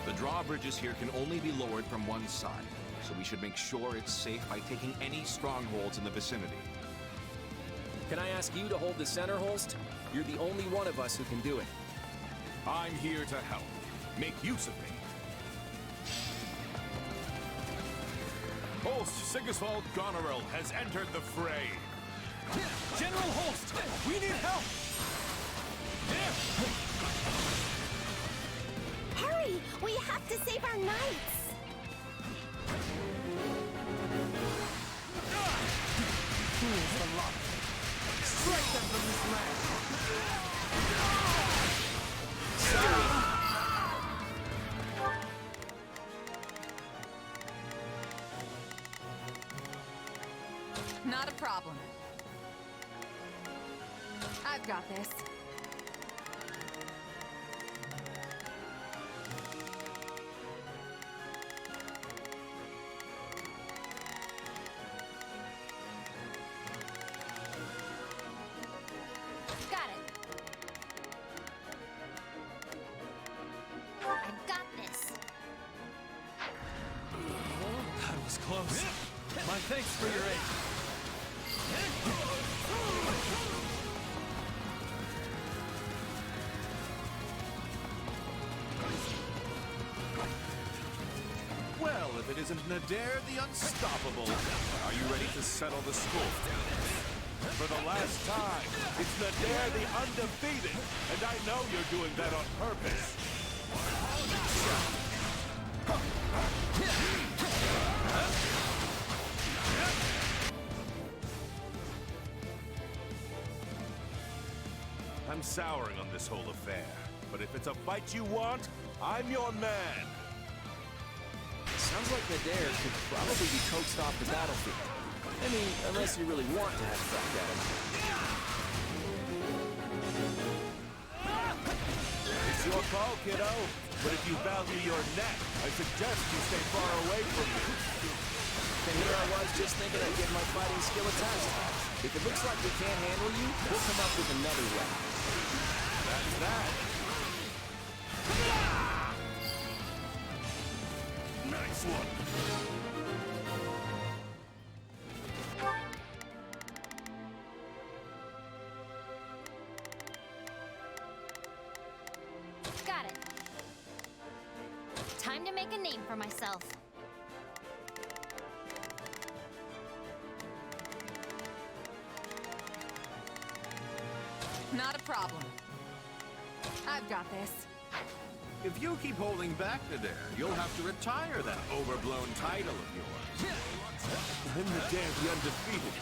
The drawbridges here can only be lowered from one side, so we should make sure it's safe by taking any strongholds in the vicinity. Can I ask you to hold the center, Holst? You're the only one of us who can do it. I'm here to help. Make use of me. Holst Sigisvald Goneril has entered the fray. General Holst, we need help! Hurry! We have to save our knights! Fools the lot. Strike them from this land! Not a problem. I've got this. Got it. I got this. That was close. My thanks for your aid. Well, if it isn't Nadir the Unstoppable, are you ready to settle the score? For the last time, it's Nadir the Undefeated, and I know you're doing that on purpose. I'm souring on this whole affair. but if it's a fight you want, I'm your man. Sounds like Nadir could probably be coaxed off the battlefield. I mean, unless you really want to have a crack at him. It's your call, kiddo. But if you value your neck, I suggest you stay far away from me. And here I was just thinking I'd give my fighting skill a test. If it looks like we can't handle you, we'll come up with another way. That's that. Nice one. Got it. Time to make a name for myself. Not a problem. I've got this. If you keep holding back Nadir, you'll have to retire that overblown title of yours. I'm the damn undefeated,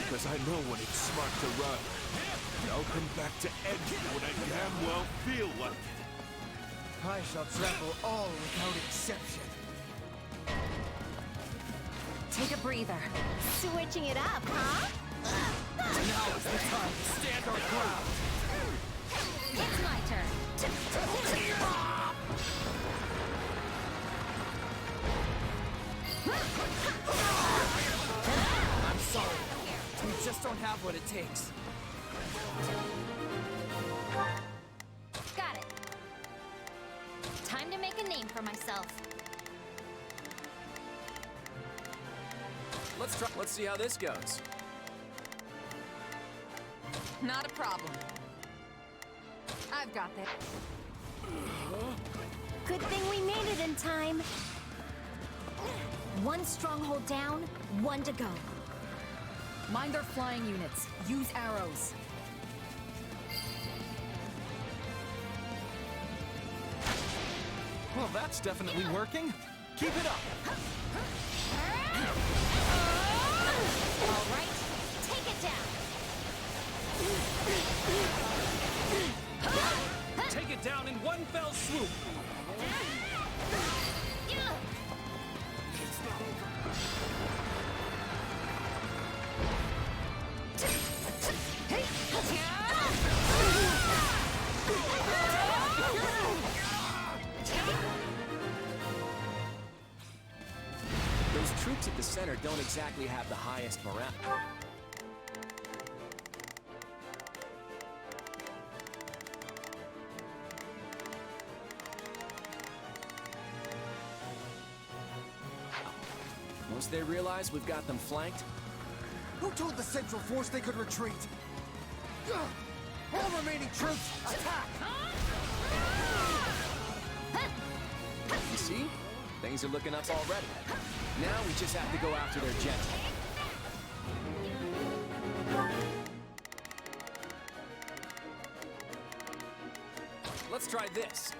because I know when it's smart to run. And I'll come back to edge you when I damn well feel like it. I shall trample all without exception. Take a breather. Switching it up, huh? Now is the time to stand our ground. It's my turn. I'm sorry. We just don't have what it takes. Got it. Time to make a name for myself. Let's see how this goes. Not a problem. I've got this. Good thing we made it in time. One stronghold down, one to go. Mind their flying units. Use arrows. Well, that's definitely working. Keep it up. All right, take it down. Take it down in one fell swoop. Those troops at the center don't exactly have the highest morale. Once they realize we've got them flanked, Who told the Central Force they could retreat? All remaining troops, attack! you see? Things are looking up already. Now we just have to go after their general. Let's try this.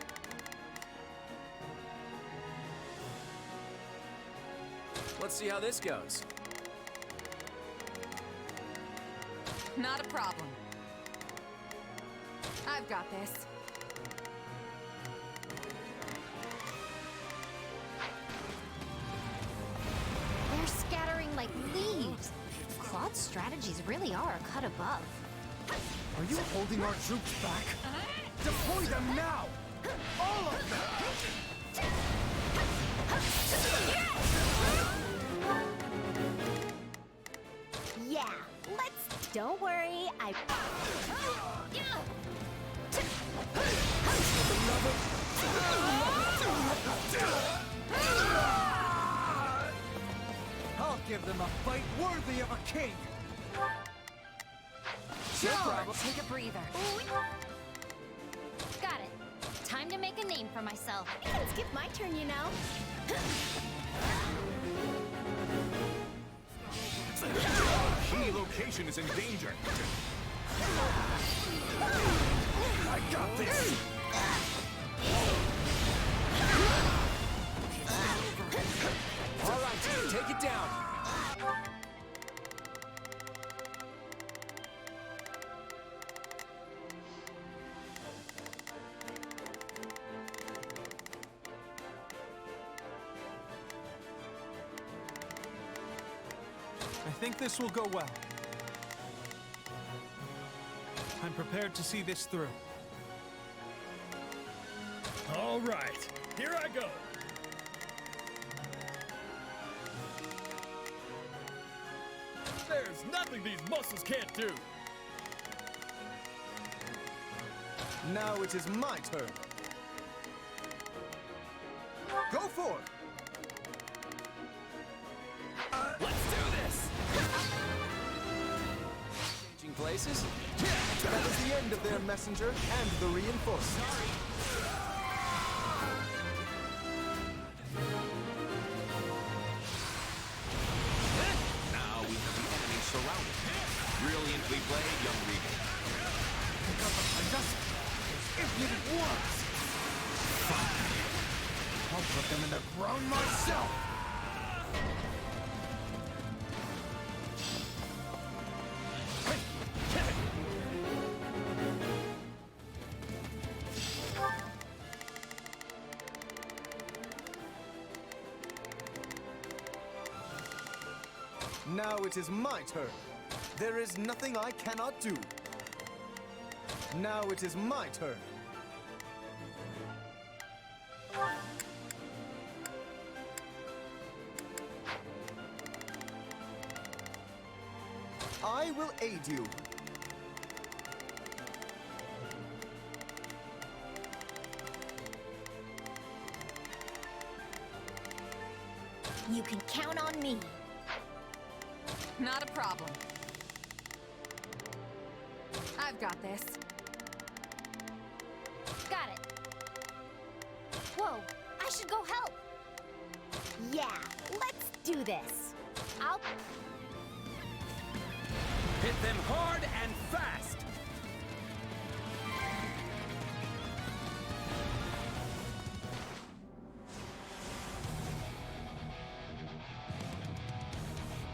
Let's see how this goes. Not a problem. I've got this. They're scattering like leaves. Claude's strategies really are a cut above. Are you holding our troops back? Deploy them now! All of them! Yeah, don't worry, I'll give them a fight worthy of a king! No problem. Take a breather. Got it. Time to make a name for myself. I can skip my turn, you know. Key location is in danger. I got this! All right, take it down. think this will go well. I'm prepared to see this through. All right, here I go. There's nothing these muscles can't do. Now it is my turn. Go for it! Let's do this! Changing places? That is the end of their messenger and the reinforcements. Now we have the enemy surrounded. Brilliantly played, young Regan. Pick up behind us? If needed once! Fine. I'll put them in the ground myself! Now it is my turn. There is nothing I cannot do. Now it is my turn. I will aid you. You can count on me. Not a problem. I've got this. Got it. Whoa, I should go help. Yeah, let's do this. I'll... Hit them hard and fast!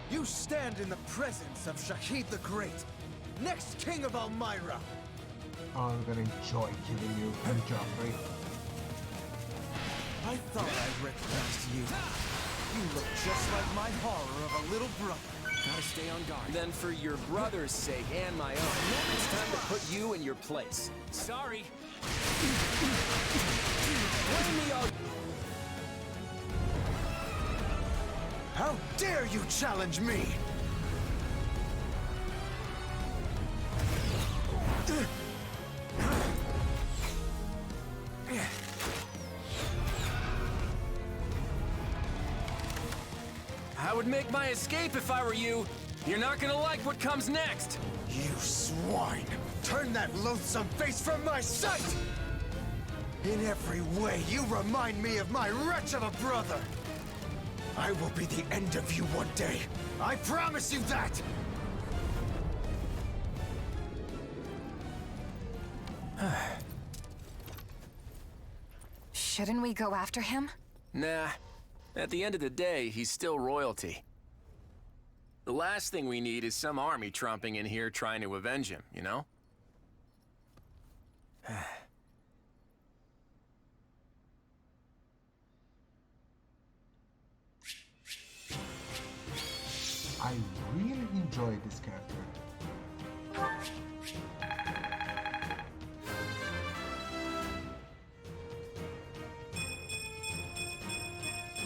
You stand in the presence of Shahid the Great, next king of Elmyra. I'm gonna enjoy killing you, Joffrey. I thought I recognized you. You look just like my horror of a little brother. Gotta stay on guard. Then for your brother's sake and my own, it's time to put you in your place. Sorry. Blame me all... How dare you challenge me? I would make my escape if I were you. You're not gonna like what comes next. You swine! Turn that loathsome face from my sight! In every way, you remind me of my wretch of a brother! I will be the end of you one day. I promise you that! Shouldn't we go after him? Nah. At the end of the day, he's still royalty. The last thing we need is some army tromping in here trying to avenge him, you know? I really enjoy this character.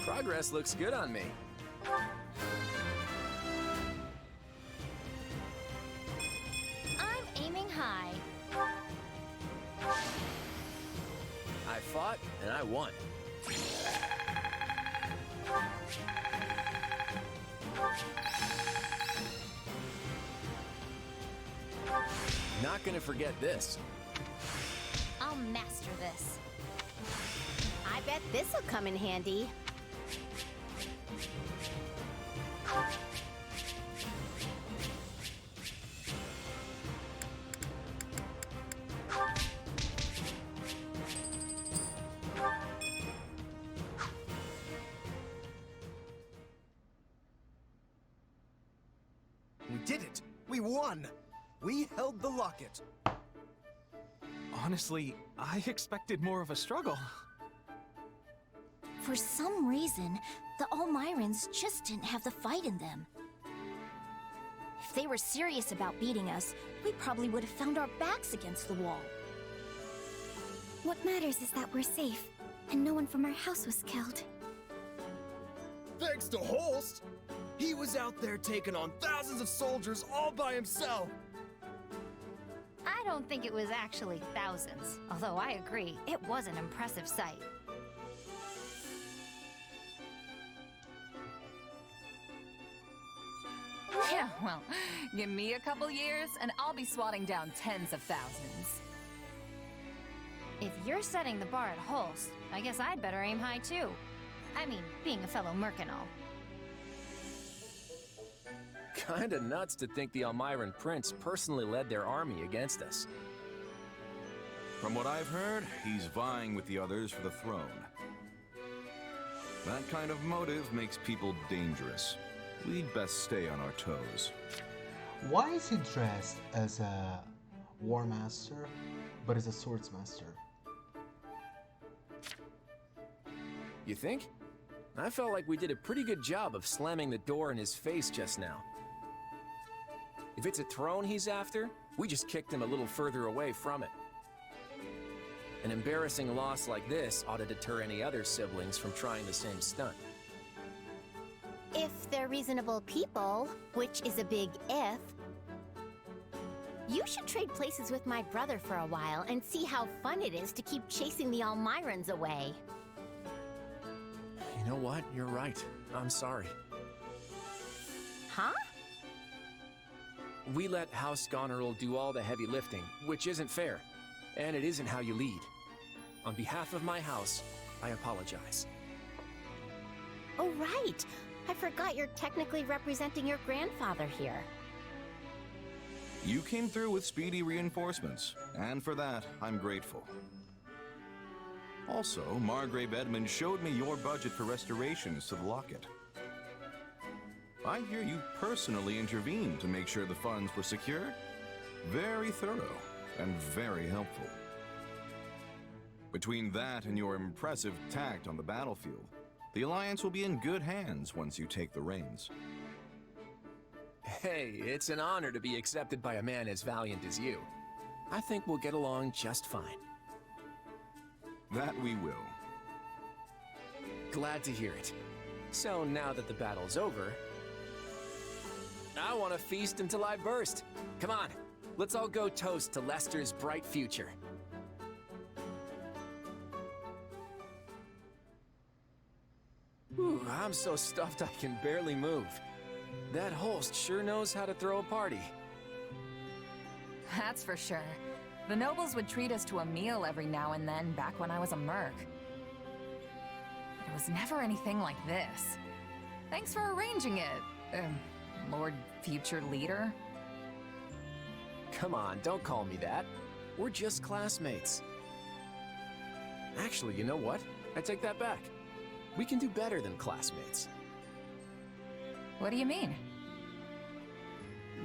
Progress looks good on me. I'm aiming high. I fought, and I won. Not gonna forget this. I'll master this. I bet this'll come in handy. We did it! We won! We held the locket. Honestly, I expected more of a struggle. For some reason, the Elmyrans just didn't have the fight in them. they were serious about beating us, we probably would have found our backs against the wall. What matters is that we're safe, and no one from our house was killed. Thanks to Holst! He was out there taking on thousands of soldiers all by himself! I don't think it was actually thousands, although I agree, it was an impressive sight. Yeah, well, give me a couple years and I'll be swatting down tens of thousands. If you're setting the bar at Holst, I guess I'd better aim high too. I mean, being a fellow merc and all. Kinda nuts to think the Elmyran Prince personally led their army against us. From what I've heard, he's vying with the others for the throne. That kind of motive makes people dangerous. We'd best stay on our toes. Why is he dressed as a war master, but as a swords master? You think? I felt like we did a pretty good job of slamming the door in his face just now. If it's a throne he's after, we just kicked him a little further away from it. An embarrassing loss like this ought to deter any other siblings from trying the same stunt. If they're reasonable people, which is a big if, you should trade places with my brother for a while and see how fun it is to keep chasing the Elmyrans away. You know what? You're right. I'm sorry. Huh? We let House Goneril do all the heavy lifting, which isn't fair. And it isn't how you lead. On behalf of my house, I apologize. Oh, right. I forgot you're technically representing your grandfather here. You came through with speedy reinforcements, and for that, I'm grateful. Also, Margrave Edmund showed me your budget for restorations to the locket. I hear you personally intervened to make sure the funds were secured. Very thorough and very helpful. Between that and your impressive tact on the battlefield, the Alliance will be in good hands once you take the reins. Hey, it's an honor to be accepted by a man as valiant as you. I think we'll get along just fine. That we will. Glad to hear it. So now that the battle's over, I want to feast until I burst. Come on, let's all go toast to Lester's bright future. Ooh, I'm so stuffed I can barely move. That Holst sure knows how to throw a party. That's for sure. The nobles would treat us to a meal every now and then back when I was a merc. It was never anything like this. Thanks for arranging it, Lord Future Leader. Come on, don't call me that. We're just classmates. Actually, you know what? I take that back. We can do better than classmates. What do you mean?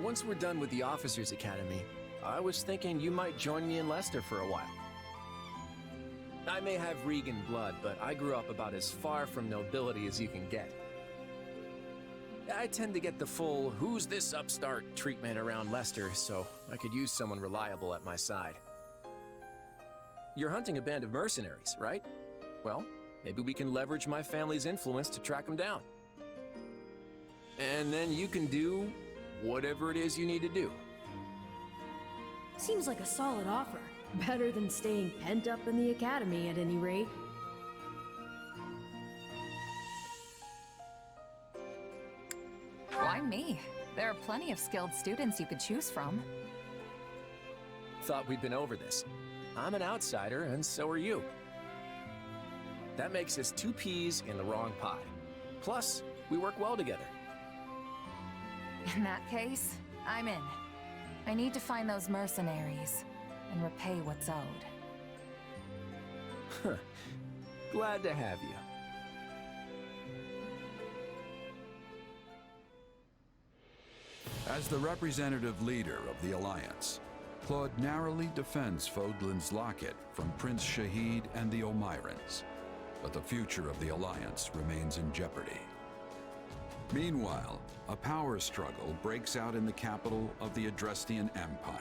Once we're done with the Officers' Academy, I was thinking you might join me in Lester for a while. I may have Regan blood, but I grew up about as far from nobility as you can get. I tend to get the full, who's this upstart treatment around Lester, so I could use someone reliable at my side. You're hunting a band of mercenaries, right? Well, maybe we can leverage my family's influence to track them down. And then you can do whatever it is you need to do. Seems like a solid offer. Better than staying pent up in the academy at any rate. Why me? There are plenty of skilled students you could choose from. Thought we'd been over this. I'm an outsider, and so are you. That makes us two peas in the wrong pie. Plus, we work well together. In that case, I'm in. I need to find those mercenaries and repay what's owed. Huh. Glad to have you. As the representative leader of the Alliance, Claude narrowly defends Fodlan's locket from Prince Shahid and the Elmyrans, but the future of the Alliance remains in jeopardy. Meanwhile, a power struggle breaks out in the capital of the Adrestian Empire.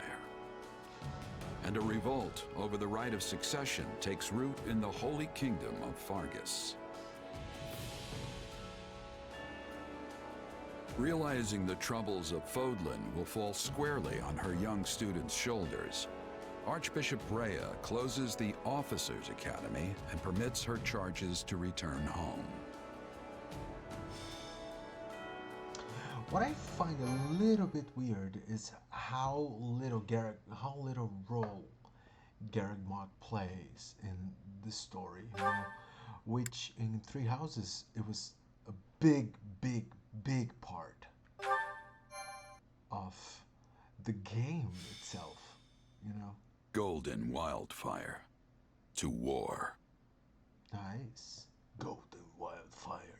And a revolt over the right of succession takes root in the Holy Kingdom of Fargus. Realizing the troubles of Fodlan will fall squarely on her young students' shoulders, Archbishop Rhea closes the Officers' Academy and permits her charges to return home. What I find a little bit weird is how little role Garrick Mach plays in the story. You know, which in Three Houses it was a big part of the game itself. You know. Golden wildfire to war. Nice. Golden wildfire.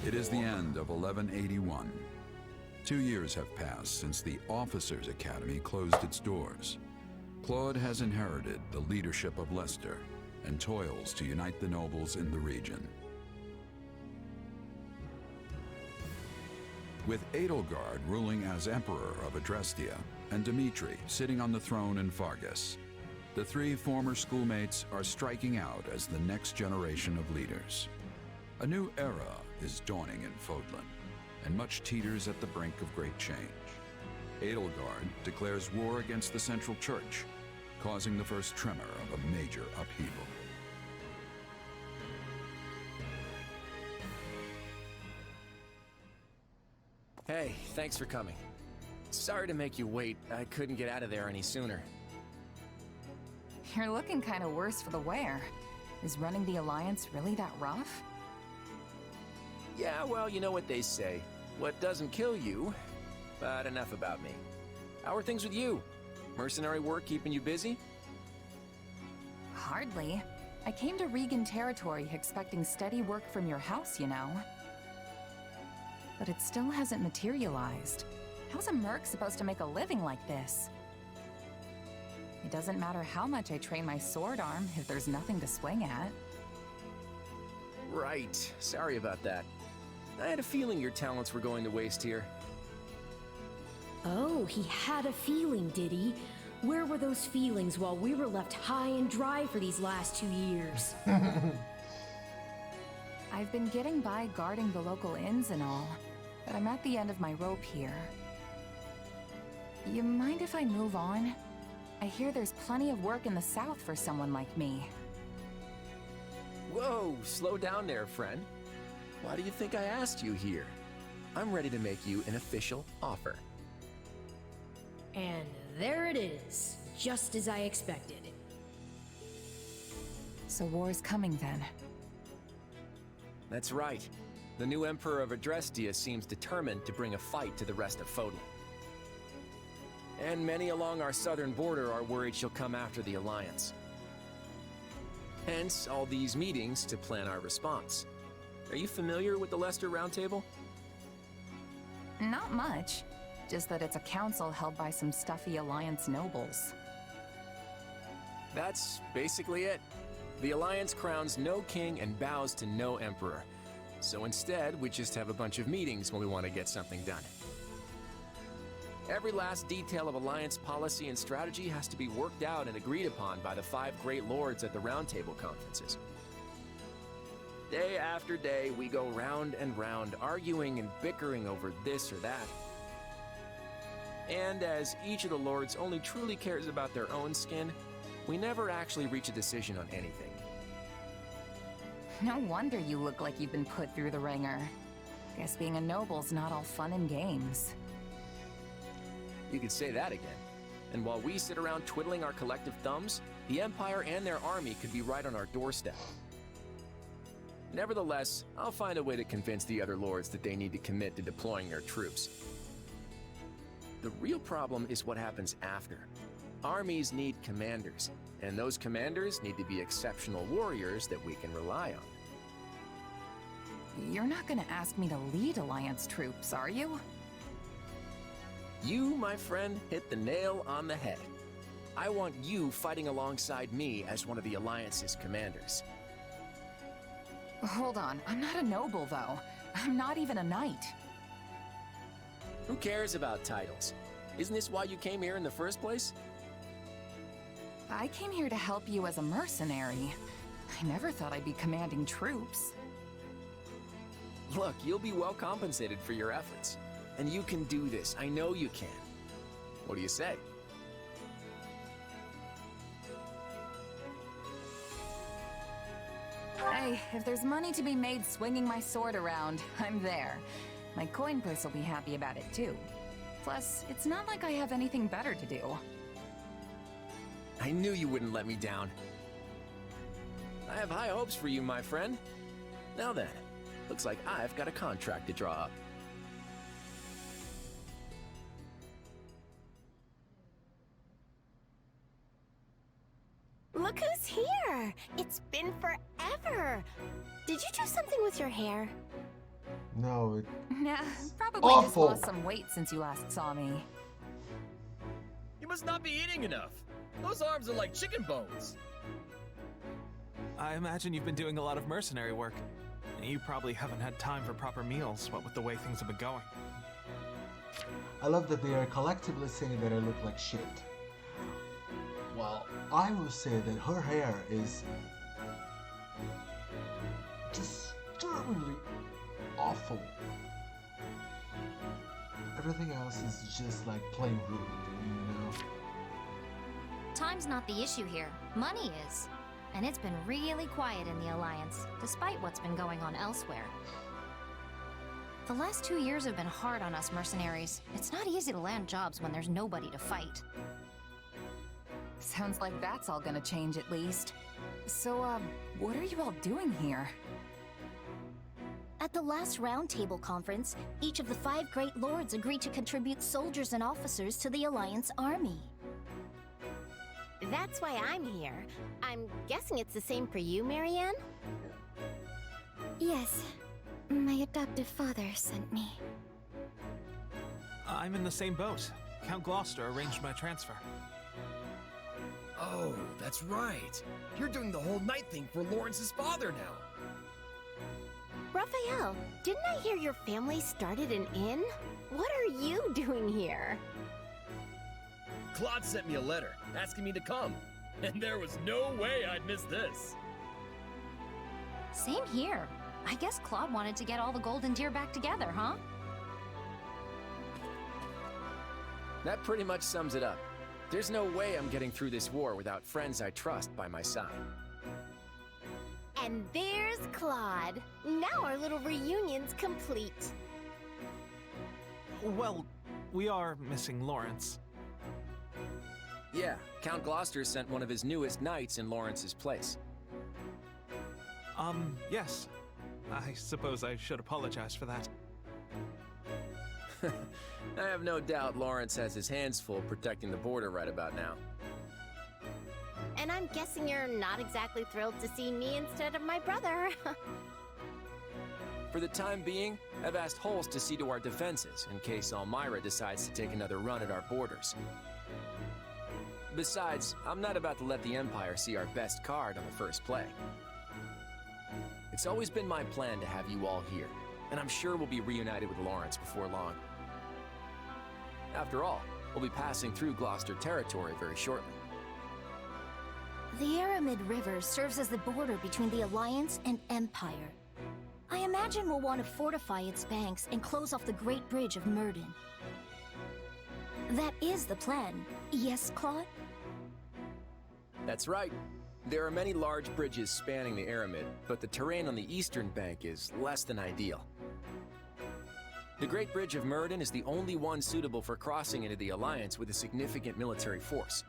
It is the end of 1181. 2 years have passed since the Officers' Academy closed its doors. Claude has inherited the leadership of Leicester and toils to unite the nobles in the region. With Edelgard ruling as Emperor of Adrestia and Dimitri sitting on the throne in Fargus, the three former schoolmates are striking out as the next generation of leaders. A new era is dawning in Fodlan, and much teeters at the brink of great change. Edelgard declares war against the Central Church, causing the first tremor of a major upheaval. Hey, thanks for coming. Sorry to make you wait. I couldn't get out of there any sooner. You're looking kind of worse for the wear. Is running the Alliance really that rough? Yeah, well, you know what they say. What doesn't kill you, but enough about me. How are things with you? Mercenary work keeping you busy? Hardly. I came to Regan territory expecting steady work from your house, you know. But it still hasn't materialized. How's a merc supposed to make a living like this? It doesn't matter how much I train my sword arm if there's nothing to swing at. Right. Sorry about that. I had a feeling your talents were going to waste here. Oh, he had a feeling, did he? Where were those feelings while we were left high and dry for these last 2 years? I've been getting by guarding the local inns and all, but I'm at the end of my rope here. You mind if I move on? I hear there's plenty of work in the south for someone like me. Whoa, slow down there, friend. Why do you think I asked you here? I'm ready to make you an official offer. And there it is, just as I expected. So war's coming then. That's right. The new Emperor of Adrestia seems determined to bring a fight to the rest of Fodlan. And many along our southern border are worried she'll come after the Alliance. Hence, all these meetings to plan our response. Are you familiar with the Leicester Round Table? Not much. Just that it's a council held by some stuffy Alliance nobles. That's basically it. The Alliance crowns no king and bows to no emperor. So instead, we just have a bunch of meetings when we want to get something done. Every last detail of Alliance policy and strategy has to be worked out and agreed upon by the 5 great lords at the Round Table conferences. Day after day, we go round and round, arguing and bickering over this or that. And as each of the lords only truly cares about their own skin, we never actually reach a decision on anything. No wonder you look like you've been put through the ringer. Guess being a noble's not all fun and games. You could say that again. And while we sit around twiddling our collective thumbs, the Empire and their army could be right on our doorstep. Nevertheless, I'll find a way to convince the other lords that they need to commit to deploying their troops. The real problem is what happens after. Armies need commanders, and those commanders need to be exceptional warriors that we can rely on. You're not gonna ask me to lead Alliance troops, are you? You, my friend, hit the nail on the head. I want you fighting alongside me as one of the Alliance's commanders. Hold on, I'm not a noble, though. I'm not even a knight. Who cares about titles? Isn't this why you came here in the first place? I came here to help you as a mercenary. I never thought I'd be commanding troops. Look, you'll be well compensated for your efforts. And you can do this. I know you can. What do you say? Hey, if there's money to be made swinging my sword around, I'm there. My coin purse will be happy about it too. Plus, it's not like I have anything better to do. I knew you wouldn't let me down. I have high hopes for you, my friend. Now then, looks like I've got a contract to draw up. Look who's here! It's been forever! Did you do something with your hair? No, Nah, probably just awful. lost some weight since you last saw me. You must not be eating enough. Those arms are like chicken bones. I imagine you've been doing a lot of mercenary work. You probably haven't had time for proper meals, what with the way things have been going. I love that they are collectively saying that I look like shit. Well, I will say that her hair is disturbingly awful. Everything else is just like plain rude, you know? Time's not the issue here. Money is. And it's been really quiet in the Alliance, despite what's been going on elsewhere. The last 2 years have been hard on us mercenaries. It's not easy to land jobs when there's nobody to fight. Sounds like that's all gonna change at least. So, what are you all doing here? At the last roundtable conference, each of the 5 great lords agreed to contribute soldiers and officers to the Alliance army. That's why I'm here. I'm guessing it's the same for you, Marianne? Yes. My adoptive father sent me. I'm in the same boat. Count Gloucester arranged my transfer. Oh, that's right. You're doing the whole night thing for Lawrence's father now. Raphael, didn't I hear your family started an inn? What are you doing here? Claude sent me a letter asking me to come, and there was no way I'd miss this. Same here. I guess Claude wanted to get all the golden deer back together, huh? That pretty much sums it up. There's no way I'm getting through this war without friends I trust by my side. And there's Claude. Now our little reunion's complete. Well, we are missing Lawrence. Yeah, Count Gloucester sent one of his newest knights in Lawrence's place. Yes. I suppose I should apologize for that. I have no doubt Lawrence has his hands full protecting the border right about now. And I'm guessing you're not exactly thrilled to see me instead of my brother. For the time being, I've asked Holst to see to our defenses in case Elmira decides to take another run at our borders. Besides, I'm not about to let the Empire see our best card on the first play. It's always been my plan to have you all here, and I'm sure we'll be reunited with Lawrence before long. After all, we'll be passing through Gloucester territory very shortly. The Aramid River serves as the border between the Alliance and Empire. I imagine we'll want to fortify its banks and close off the Great Bridge of Myrden. That is the plan, yes, Claude? That's right. There are many large bridges spanning the Aramid, but the terrain on the eastern bank is less than ideal. The Great Bridge of Myrden is the only one suitable for crossing into the Alliance with a significant military force.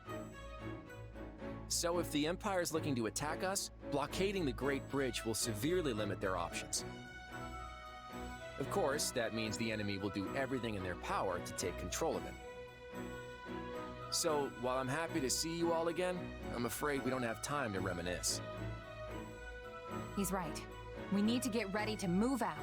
So if the Empire's looking to attack us, blockading the Great Bridge will severely limit their options. Of course, that means the enemy will do everything in their power to take control of it. So, while I'm happy to see you all again, I'm afraid we don't have time to reminisce. He's right. We need to get ready to move out.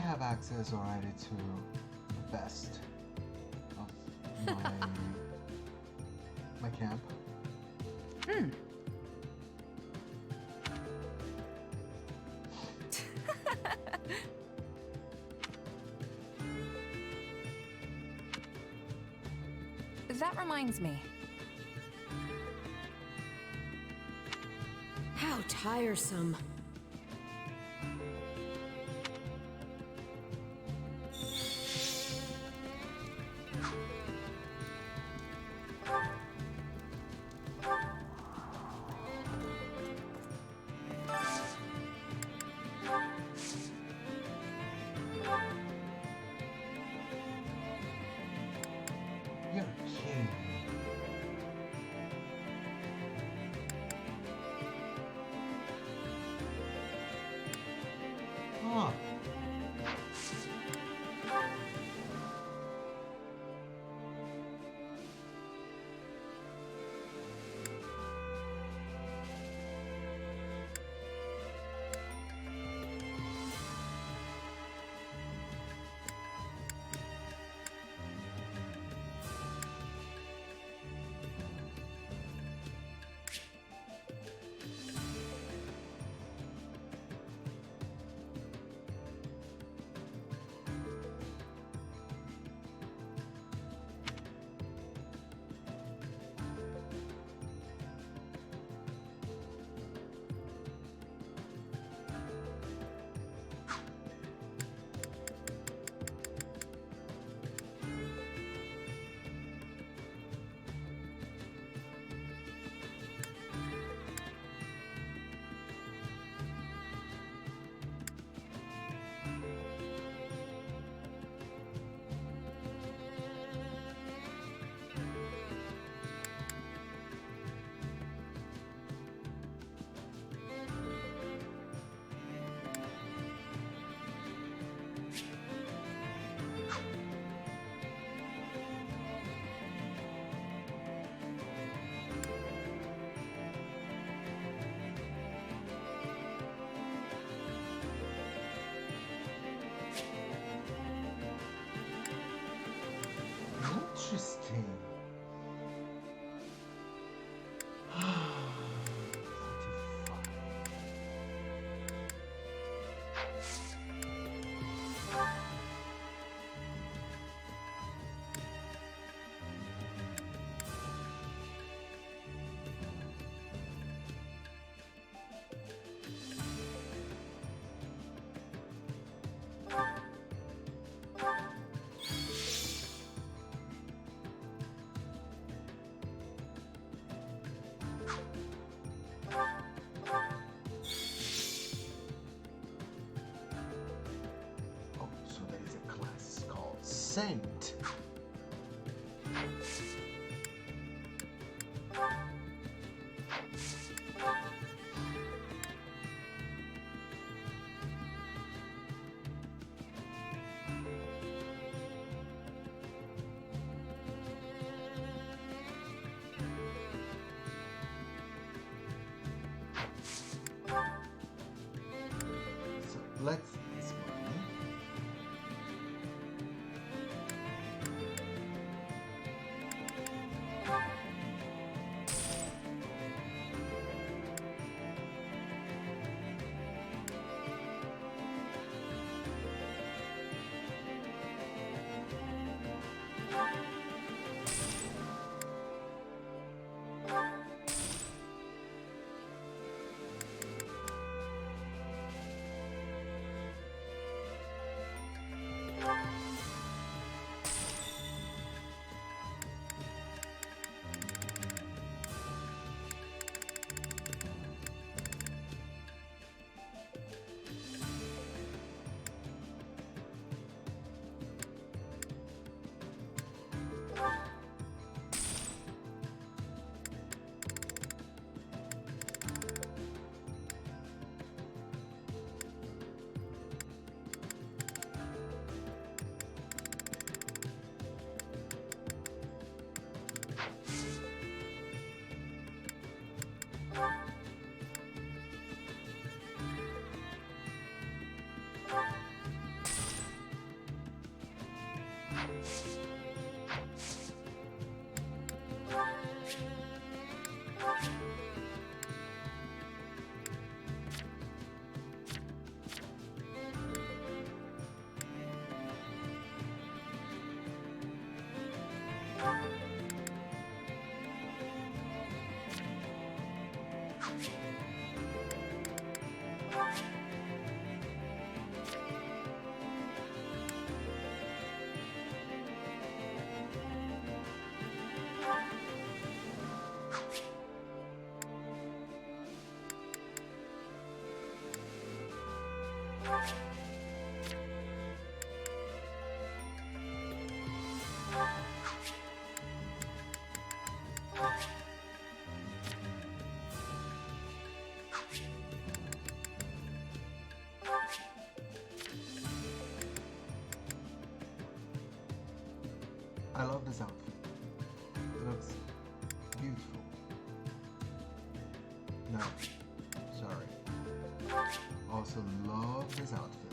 have access already to the best of my camp. That reminds me. How tiresome. You're kidding me. Huh. Interesting. Oh, so there is a class called Saint. So let's this one. I love this outfit. It looks beautiful. No, sorry. Also love this outfit.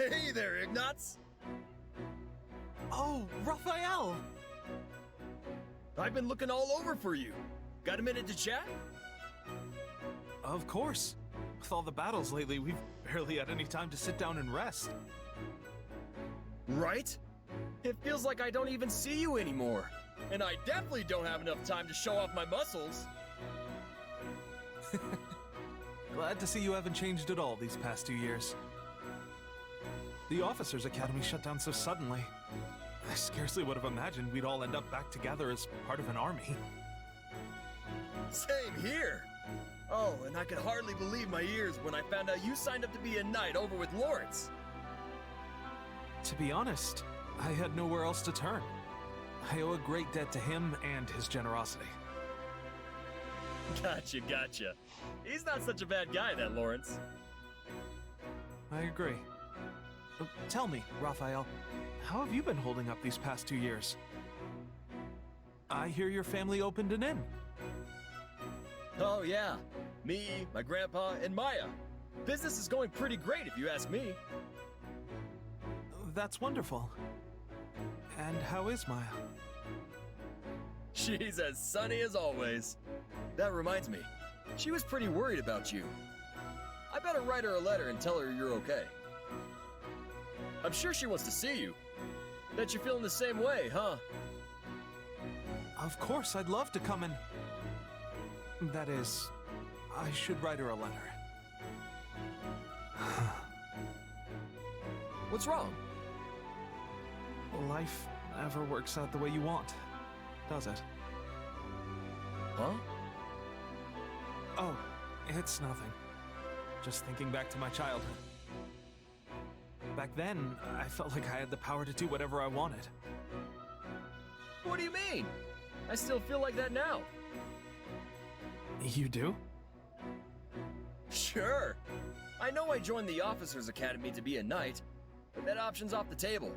Hey there, Ignatz! Oh, Raphael! I've been looking all over for you. Got a minute to chat? Of course. With all the battles lately, we've barely had any time to sit down and rest. Right? It feels like I don't even see you anymore. And I definitely don't have enough time to show off my muscles. Glad to see you haven't changed at all these past 2 years. The Officers' Academy shut down so suddenly. I scarcely would have imagined we'd all end up back together as part of an army. Same here. Oh, and I could hardly believe my ears when I found out you signed up to be a knight over with Lawrence. To be honest, I had nowhere else to turn. I owe a great debt to him and his generosity. Gotcha. He's not such a bad guy, that Lawrence. I agree. Tell me, Raphael, how have you been holding up these past 2 years? I hear your family opened an inn. Oh yeah, me, my grandpa, and Maya. Business is going pretty great if you ask me. That's wonderful. And how is Maya? She's as sunny as always. That reminds me, she was pretty worried about you. I better write her a letter and tell her you're okay. I'm sure she wants to see you. Bet you're feeling the same way, huh? Of course, I'd love to come and... That is, I should write her a letter. What's wrong? Life never works out the way you want, does it? Huh? Oh, it's nothing. Just thinking back to my childhood. Back then, I felt like I had the power to do whatever I wanted. What do you mean? I still feel like that now. You do? Sure. I know I joined the Officers' Academy to be a knight, but that option's off the table.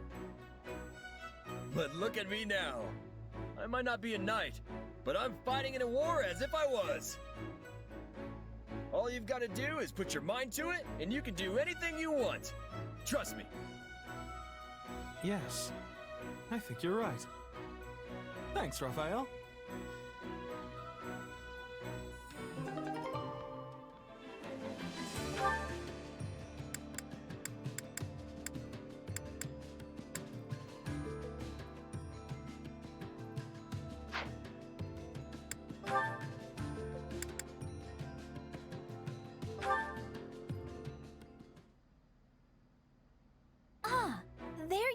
But look at me now. I might not be a knight, but I'm fighting in a war as if I was. All you've got to do is put your mind to it, and you can do anything you want. Trust me. Yes, I think you're right. Thanks, Raphael.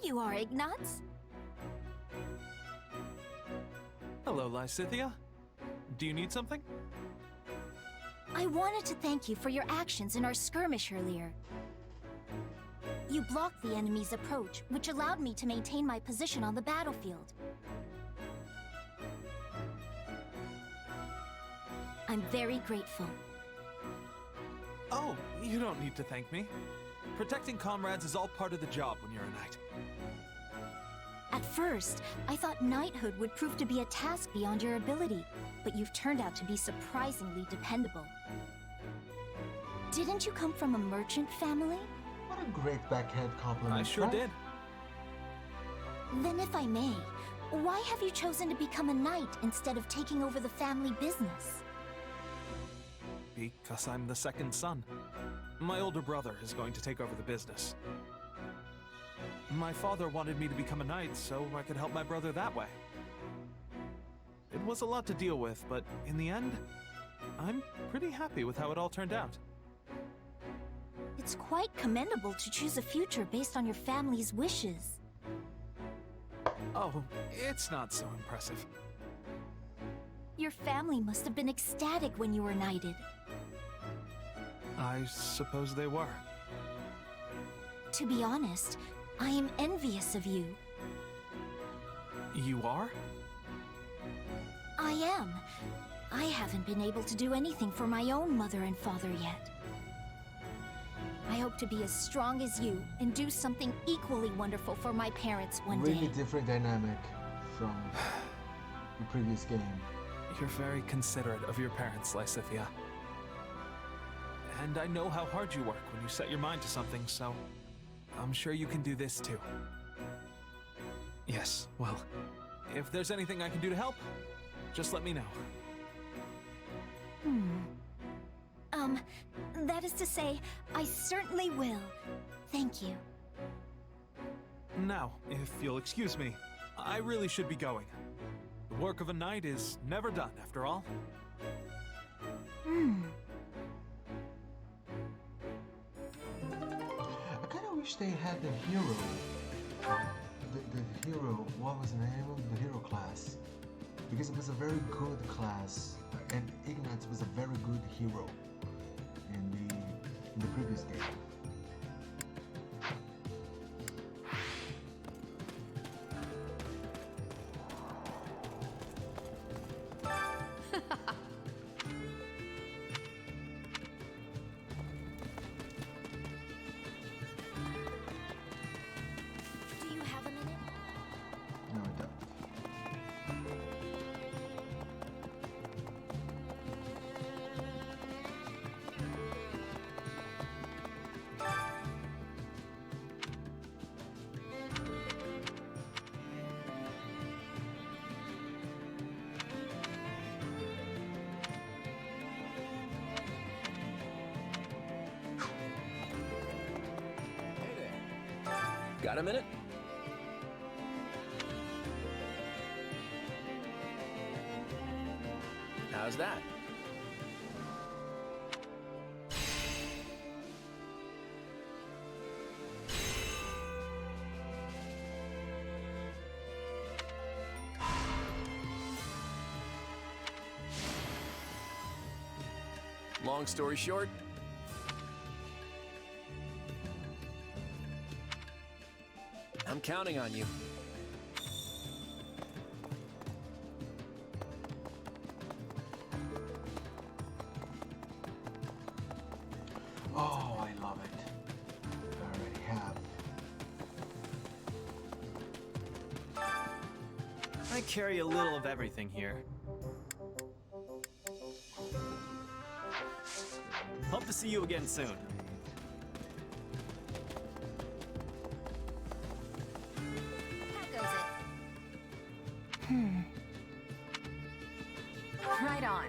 You are, Ignatz. Hello, Lysithea. Do you need something? I wanted to thank you for your actions in our skirmish earlier. You blocked the enemy's approach, which allowed me to maintain my position on the battlefield. I'm very grateful. Oh, you don't need to thank me. Protecting comrades is all part of the job when you're a knight. At first, I thought knighthood would prove to be a task beyond your ability, but you've turned out to be surprisingly dependable. Didn't you come from a merchant family? What a great backhand compliment. I sure did. Then if I may, why have you chosen to become a knight instead of taking over the family business? Because I'm the second son. My older brother is going to take over the business. My father wanted me to become a knight so I could help my brother that way. It was a lot to deal with, but in the end, I'm pretty happy with how it all turned out. It's quite commendable to choose a future based on your family's wishes. Oh, it's not so impressive. Your family must have been ecstatic when you were knighted. I suppose they were. To be honest, I am envious of you. You are? I am. I haven't been able to do anything for my own mother and father yet. I hope to be as strong as you and do something equally wonderful for my parents one day. Really different dynamic from the previous game. You're very considerate of your parents, Lysithea. And I know how hard you work when you set your mind to something, so I'm sure you can do this too. Yes, well, if there's anything I can do to help, just let me know. That is to say, I certainly will. Thank you. Now, if you'll excuse me, I really should be going. The work of a knight is never done, after all. I kind of wish they had the hero. The hero, what was the name of the hero class? Because it was a very good class, and Ignatz was a very good hero in the previous game. Do you have a minute? No, I don't. Got a minute? How's that? Long story short, I'm counting on you. Oh, I love it. I already have. I carry a little of everything here. Hope to see you again soon. How goes it? Right on.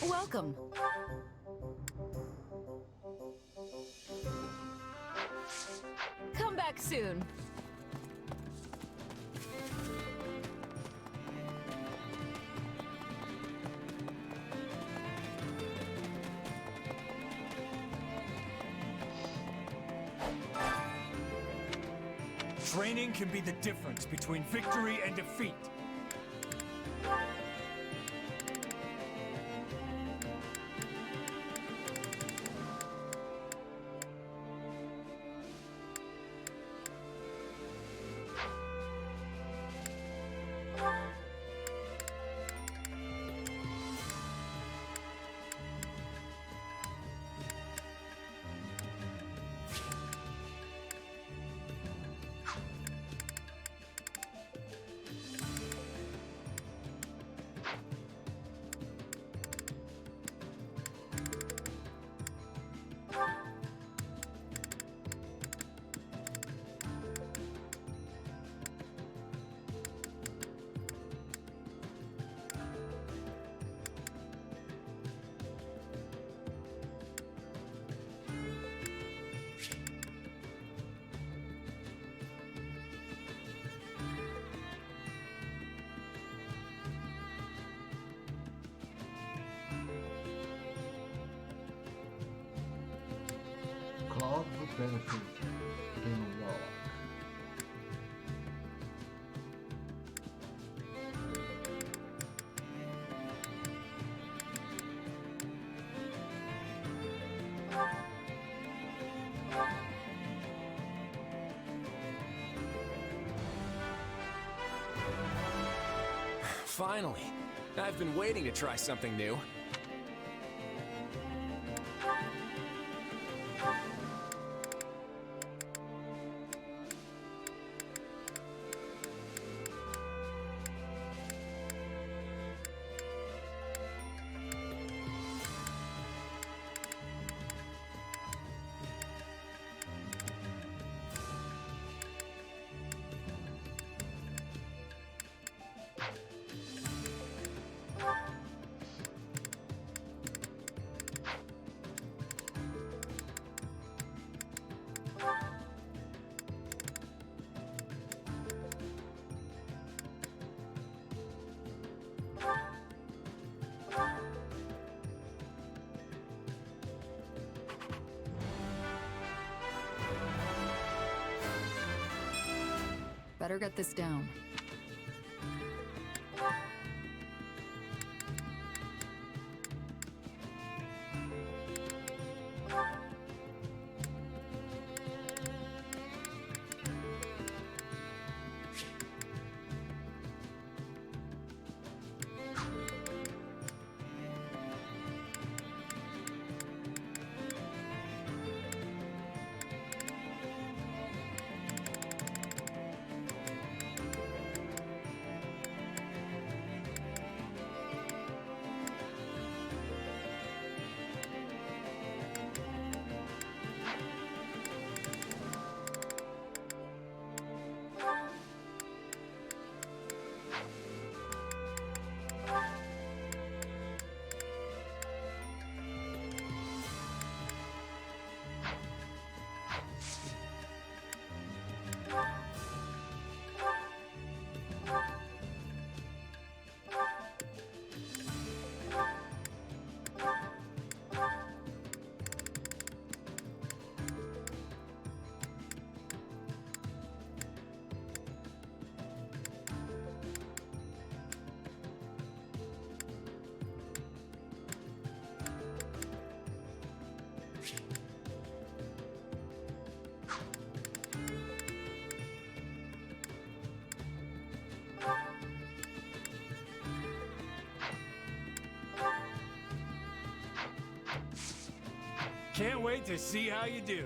Welcome. Come back soon. Training can be the difference between victory and defeat. Claude would benefit being a warlock. Finally. I've been waiting to try something new. better get this down. Can't wait to see how you do.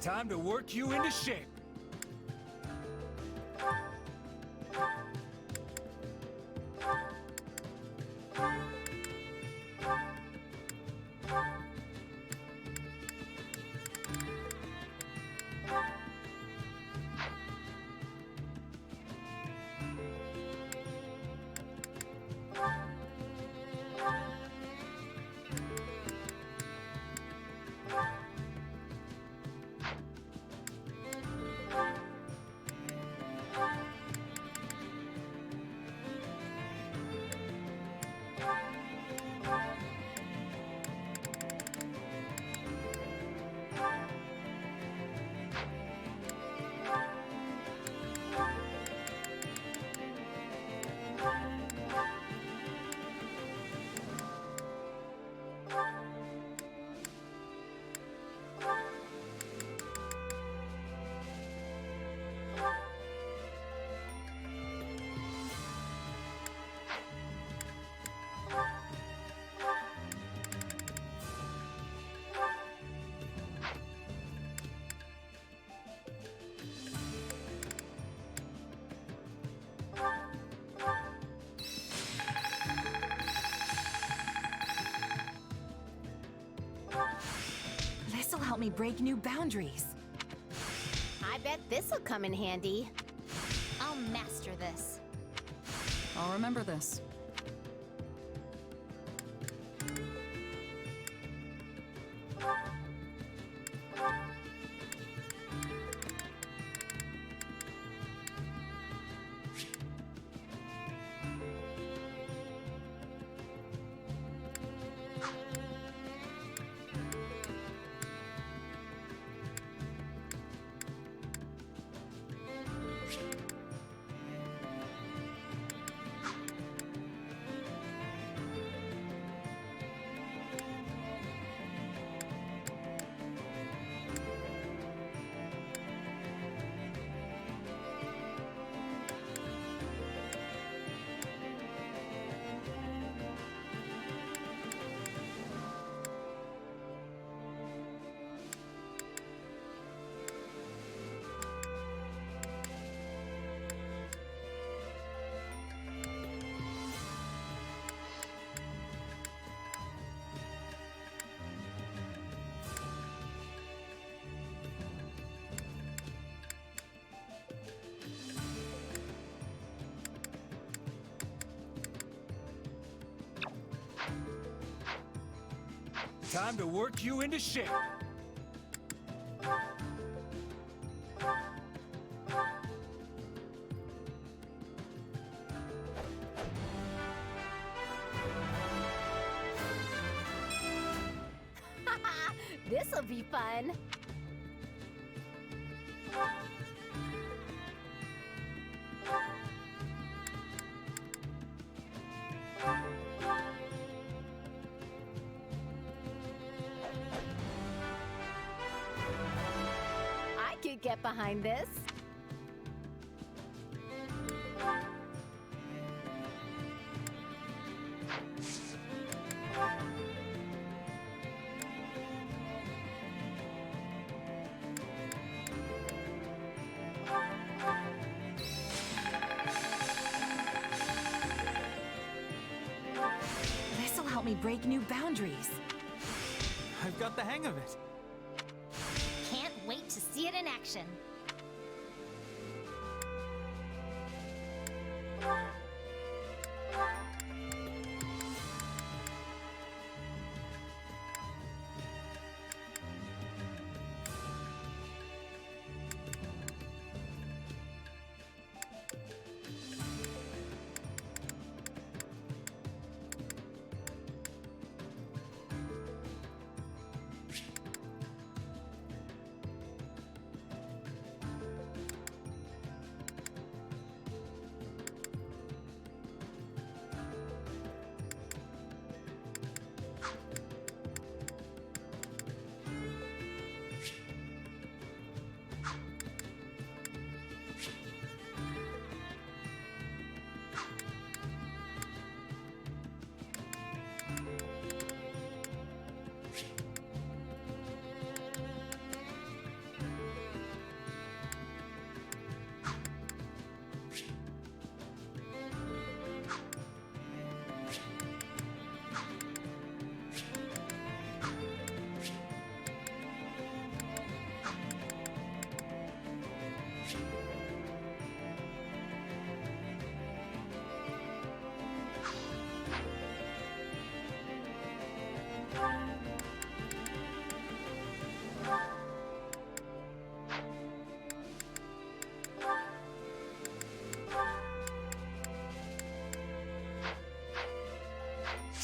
Time to work you into shape. This'll help me break new boundaries. I bet this'll come in handy. I'll master this. I'll remember this. Time to work you into shape. This'll be fun. I could get behind this. This'll help me break new boundaries. I've got the hang of it. Can't wait to see it in action.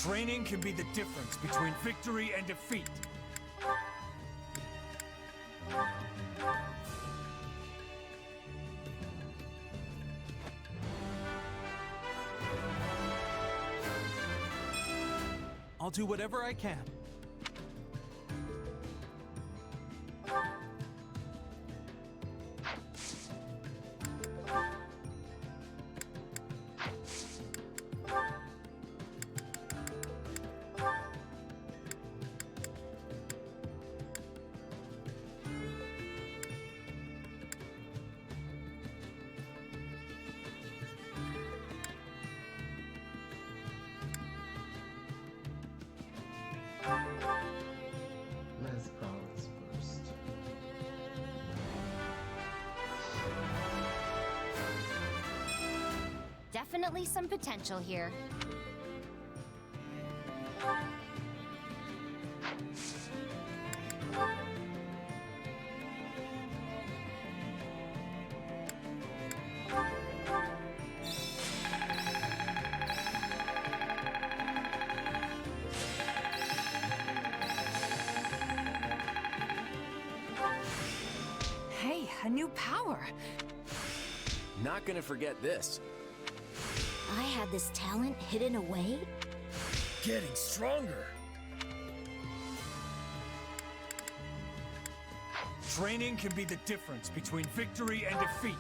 Training can be the difference between victory and defeat. I'll do whatever I can. Let's balance first. Definitely some potential here. Hey, a new power. Not gonna forget this. I had this talent hidden away? Getting stronger. Training can be the difference between victory and defeat.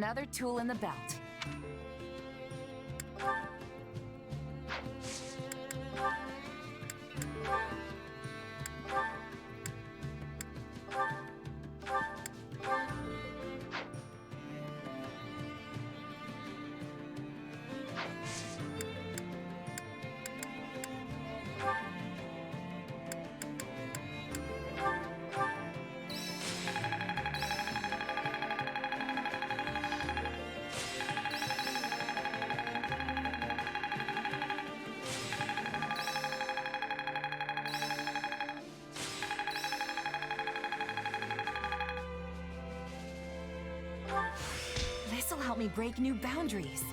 another tool in the belt. This'll help me break new boundaries.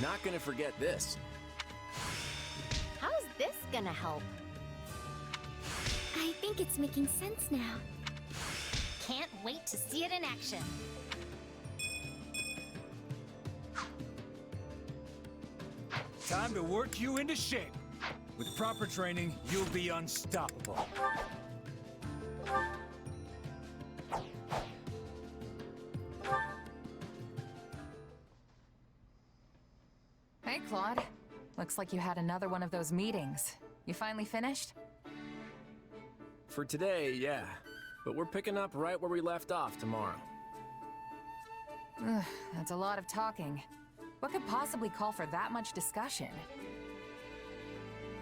Not gonna forget this. How's this gonna help? I think it's making sense now. Can't wait to see it in action. Time to work you into shape. With proper training, you'll be unstoppable. Hey, Claude. Looks like you had another one of those meetings. You finally finished? For today, yeah. But we're picking up right where we left off tomorrow. Ugh, that's a lot of talking. What could possibly call for that much discussion?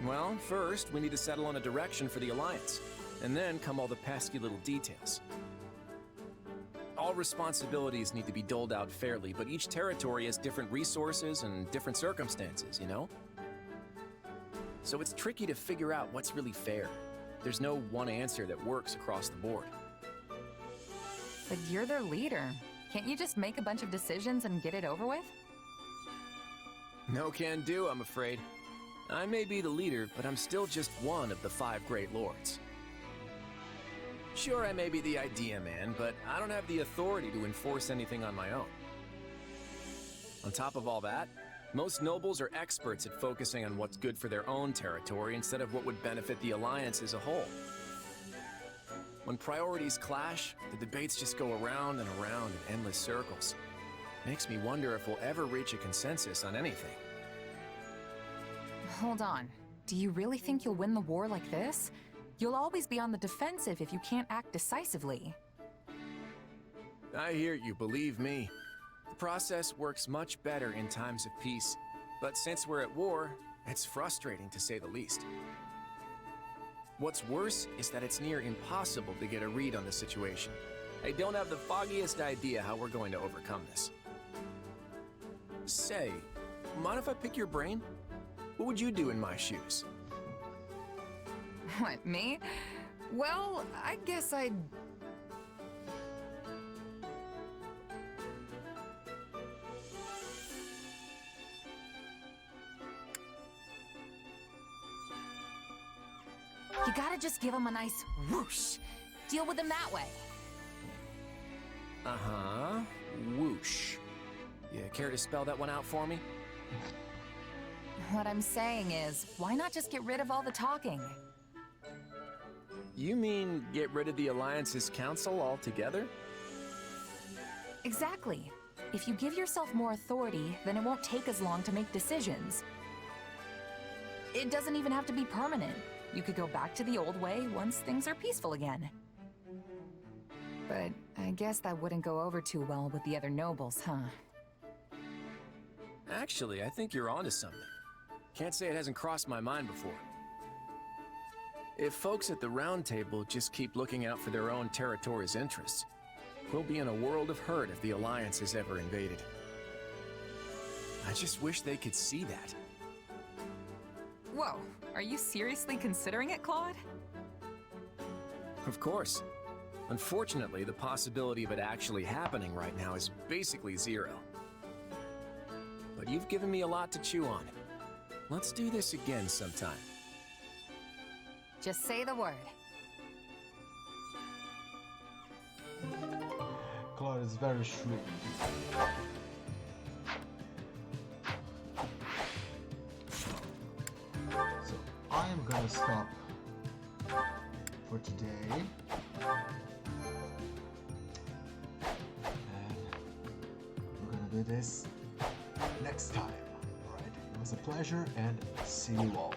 Well, first, we need to settle on a direction for the Alliance. And then come all the pesky little details. All responsibilities need to be doled out fairly, but each territory has different resources and different circumstances, you know? So it's tricky to figure out what's really fair. There's no one answer that works across the board. But you're their leader. Can't you just make a bunch of decisions and get it over with? No can do, I'm afraid. I may be the leader, but I'm still just one of the 5 Great Lords. Sure, I may be the idea man, but I don't have the authority to enforce anything on my own. On top of all that, most nobles are experts at focusing on what's good for their own territory instead of what would benefit the Alliance as a whole. When priorities clash, the debates just go around and around in endless circles. Makes me wonder if we'll ever reach a consensus on anything. Hold on. Do you really think you'll win the war like this? You'll always be on the defensive if you can't act decisively. I hear you, believe me. The process works much better in times of peace. But since we're at war, it's frustrating to say the least. What's worse is that it's near impossible to get a read on the situation. I don't have the foggiest idea how we're going to overcome this. Say, mind if I pick your brain? What would you do in my shoes? What, me? Well, I guess I'd... You gotta just give him a nice whoosh. Deal with him that way. Uh-huh. Whoosh. You care to spell that one out for me? What I'm saying is, why not just get rid of all the talking? You mean get rid of the Alliance's council altogether? Exactly. If you give yourself more authority, then it won't take as long to make decisions. It doesn't even have to be permanent. You could go back to the old way once things are peaceful again. But I guess that wouldn't go over too well with the other nobles, huh? Actually, I think you're onto something. Can't say it hasn't crossed my mind before. If folks at the Round Table just keep looking out for their own territory's interests, we'll be in a world of hurt if the Alliance is ever invaded. I just wish they could see that. Whoa, are you seriously considering it, Claude? Of course. Unfortunately, the possibility of it actually happening right now is basically zero. But you've given me a lot to chew on. Let's do this again sometime. Just say the word. Claude is very shrewd. So I am gonna stop for today. And do this next time. Alright, it was a pleasure, and see you all.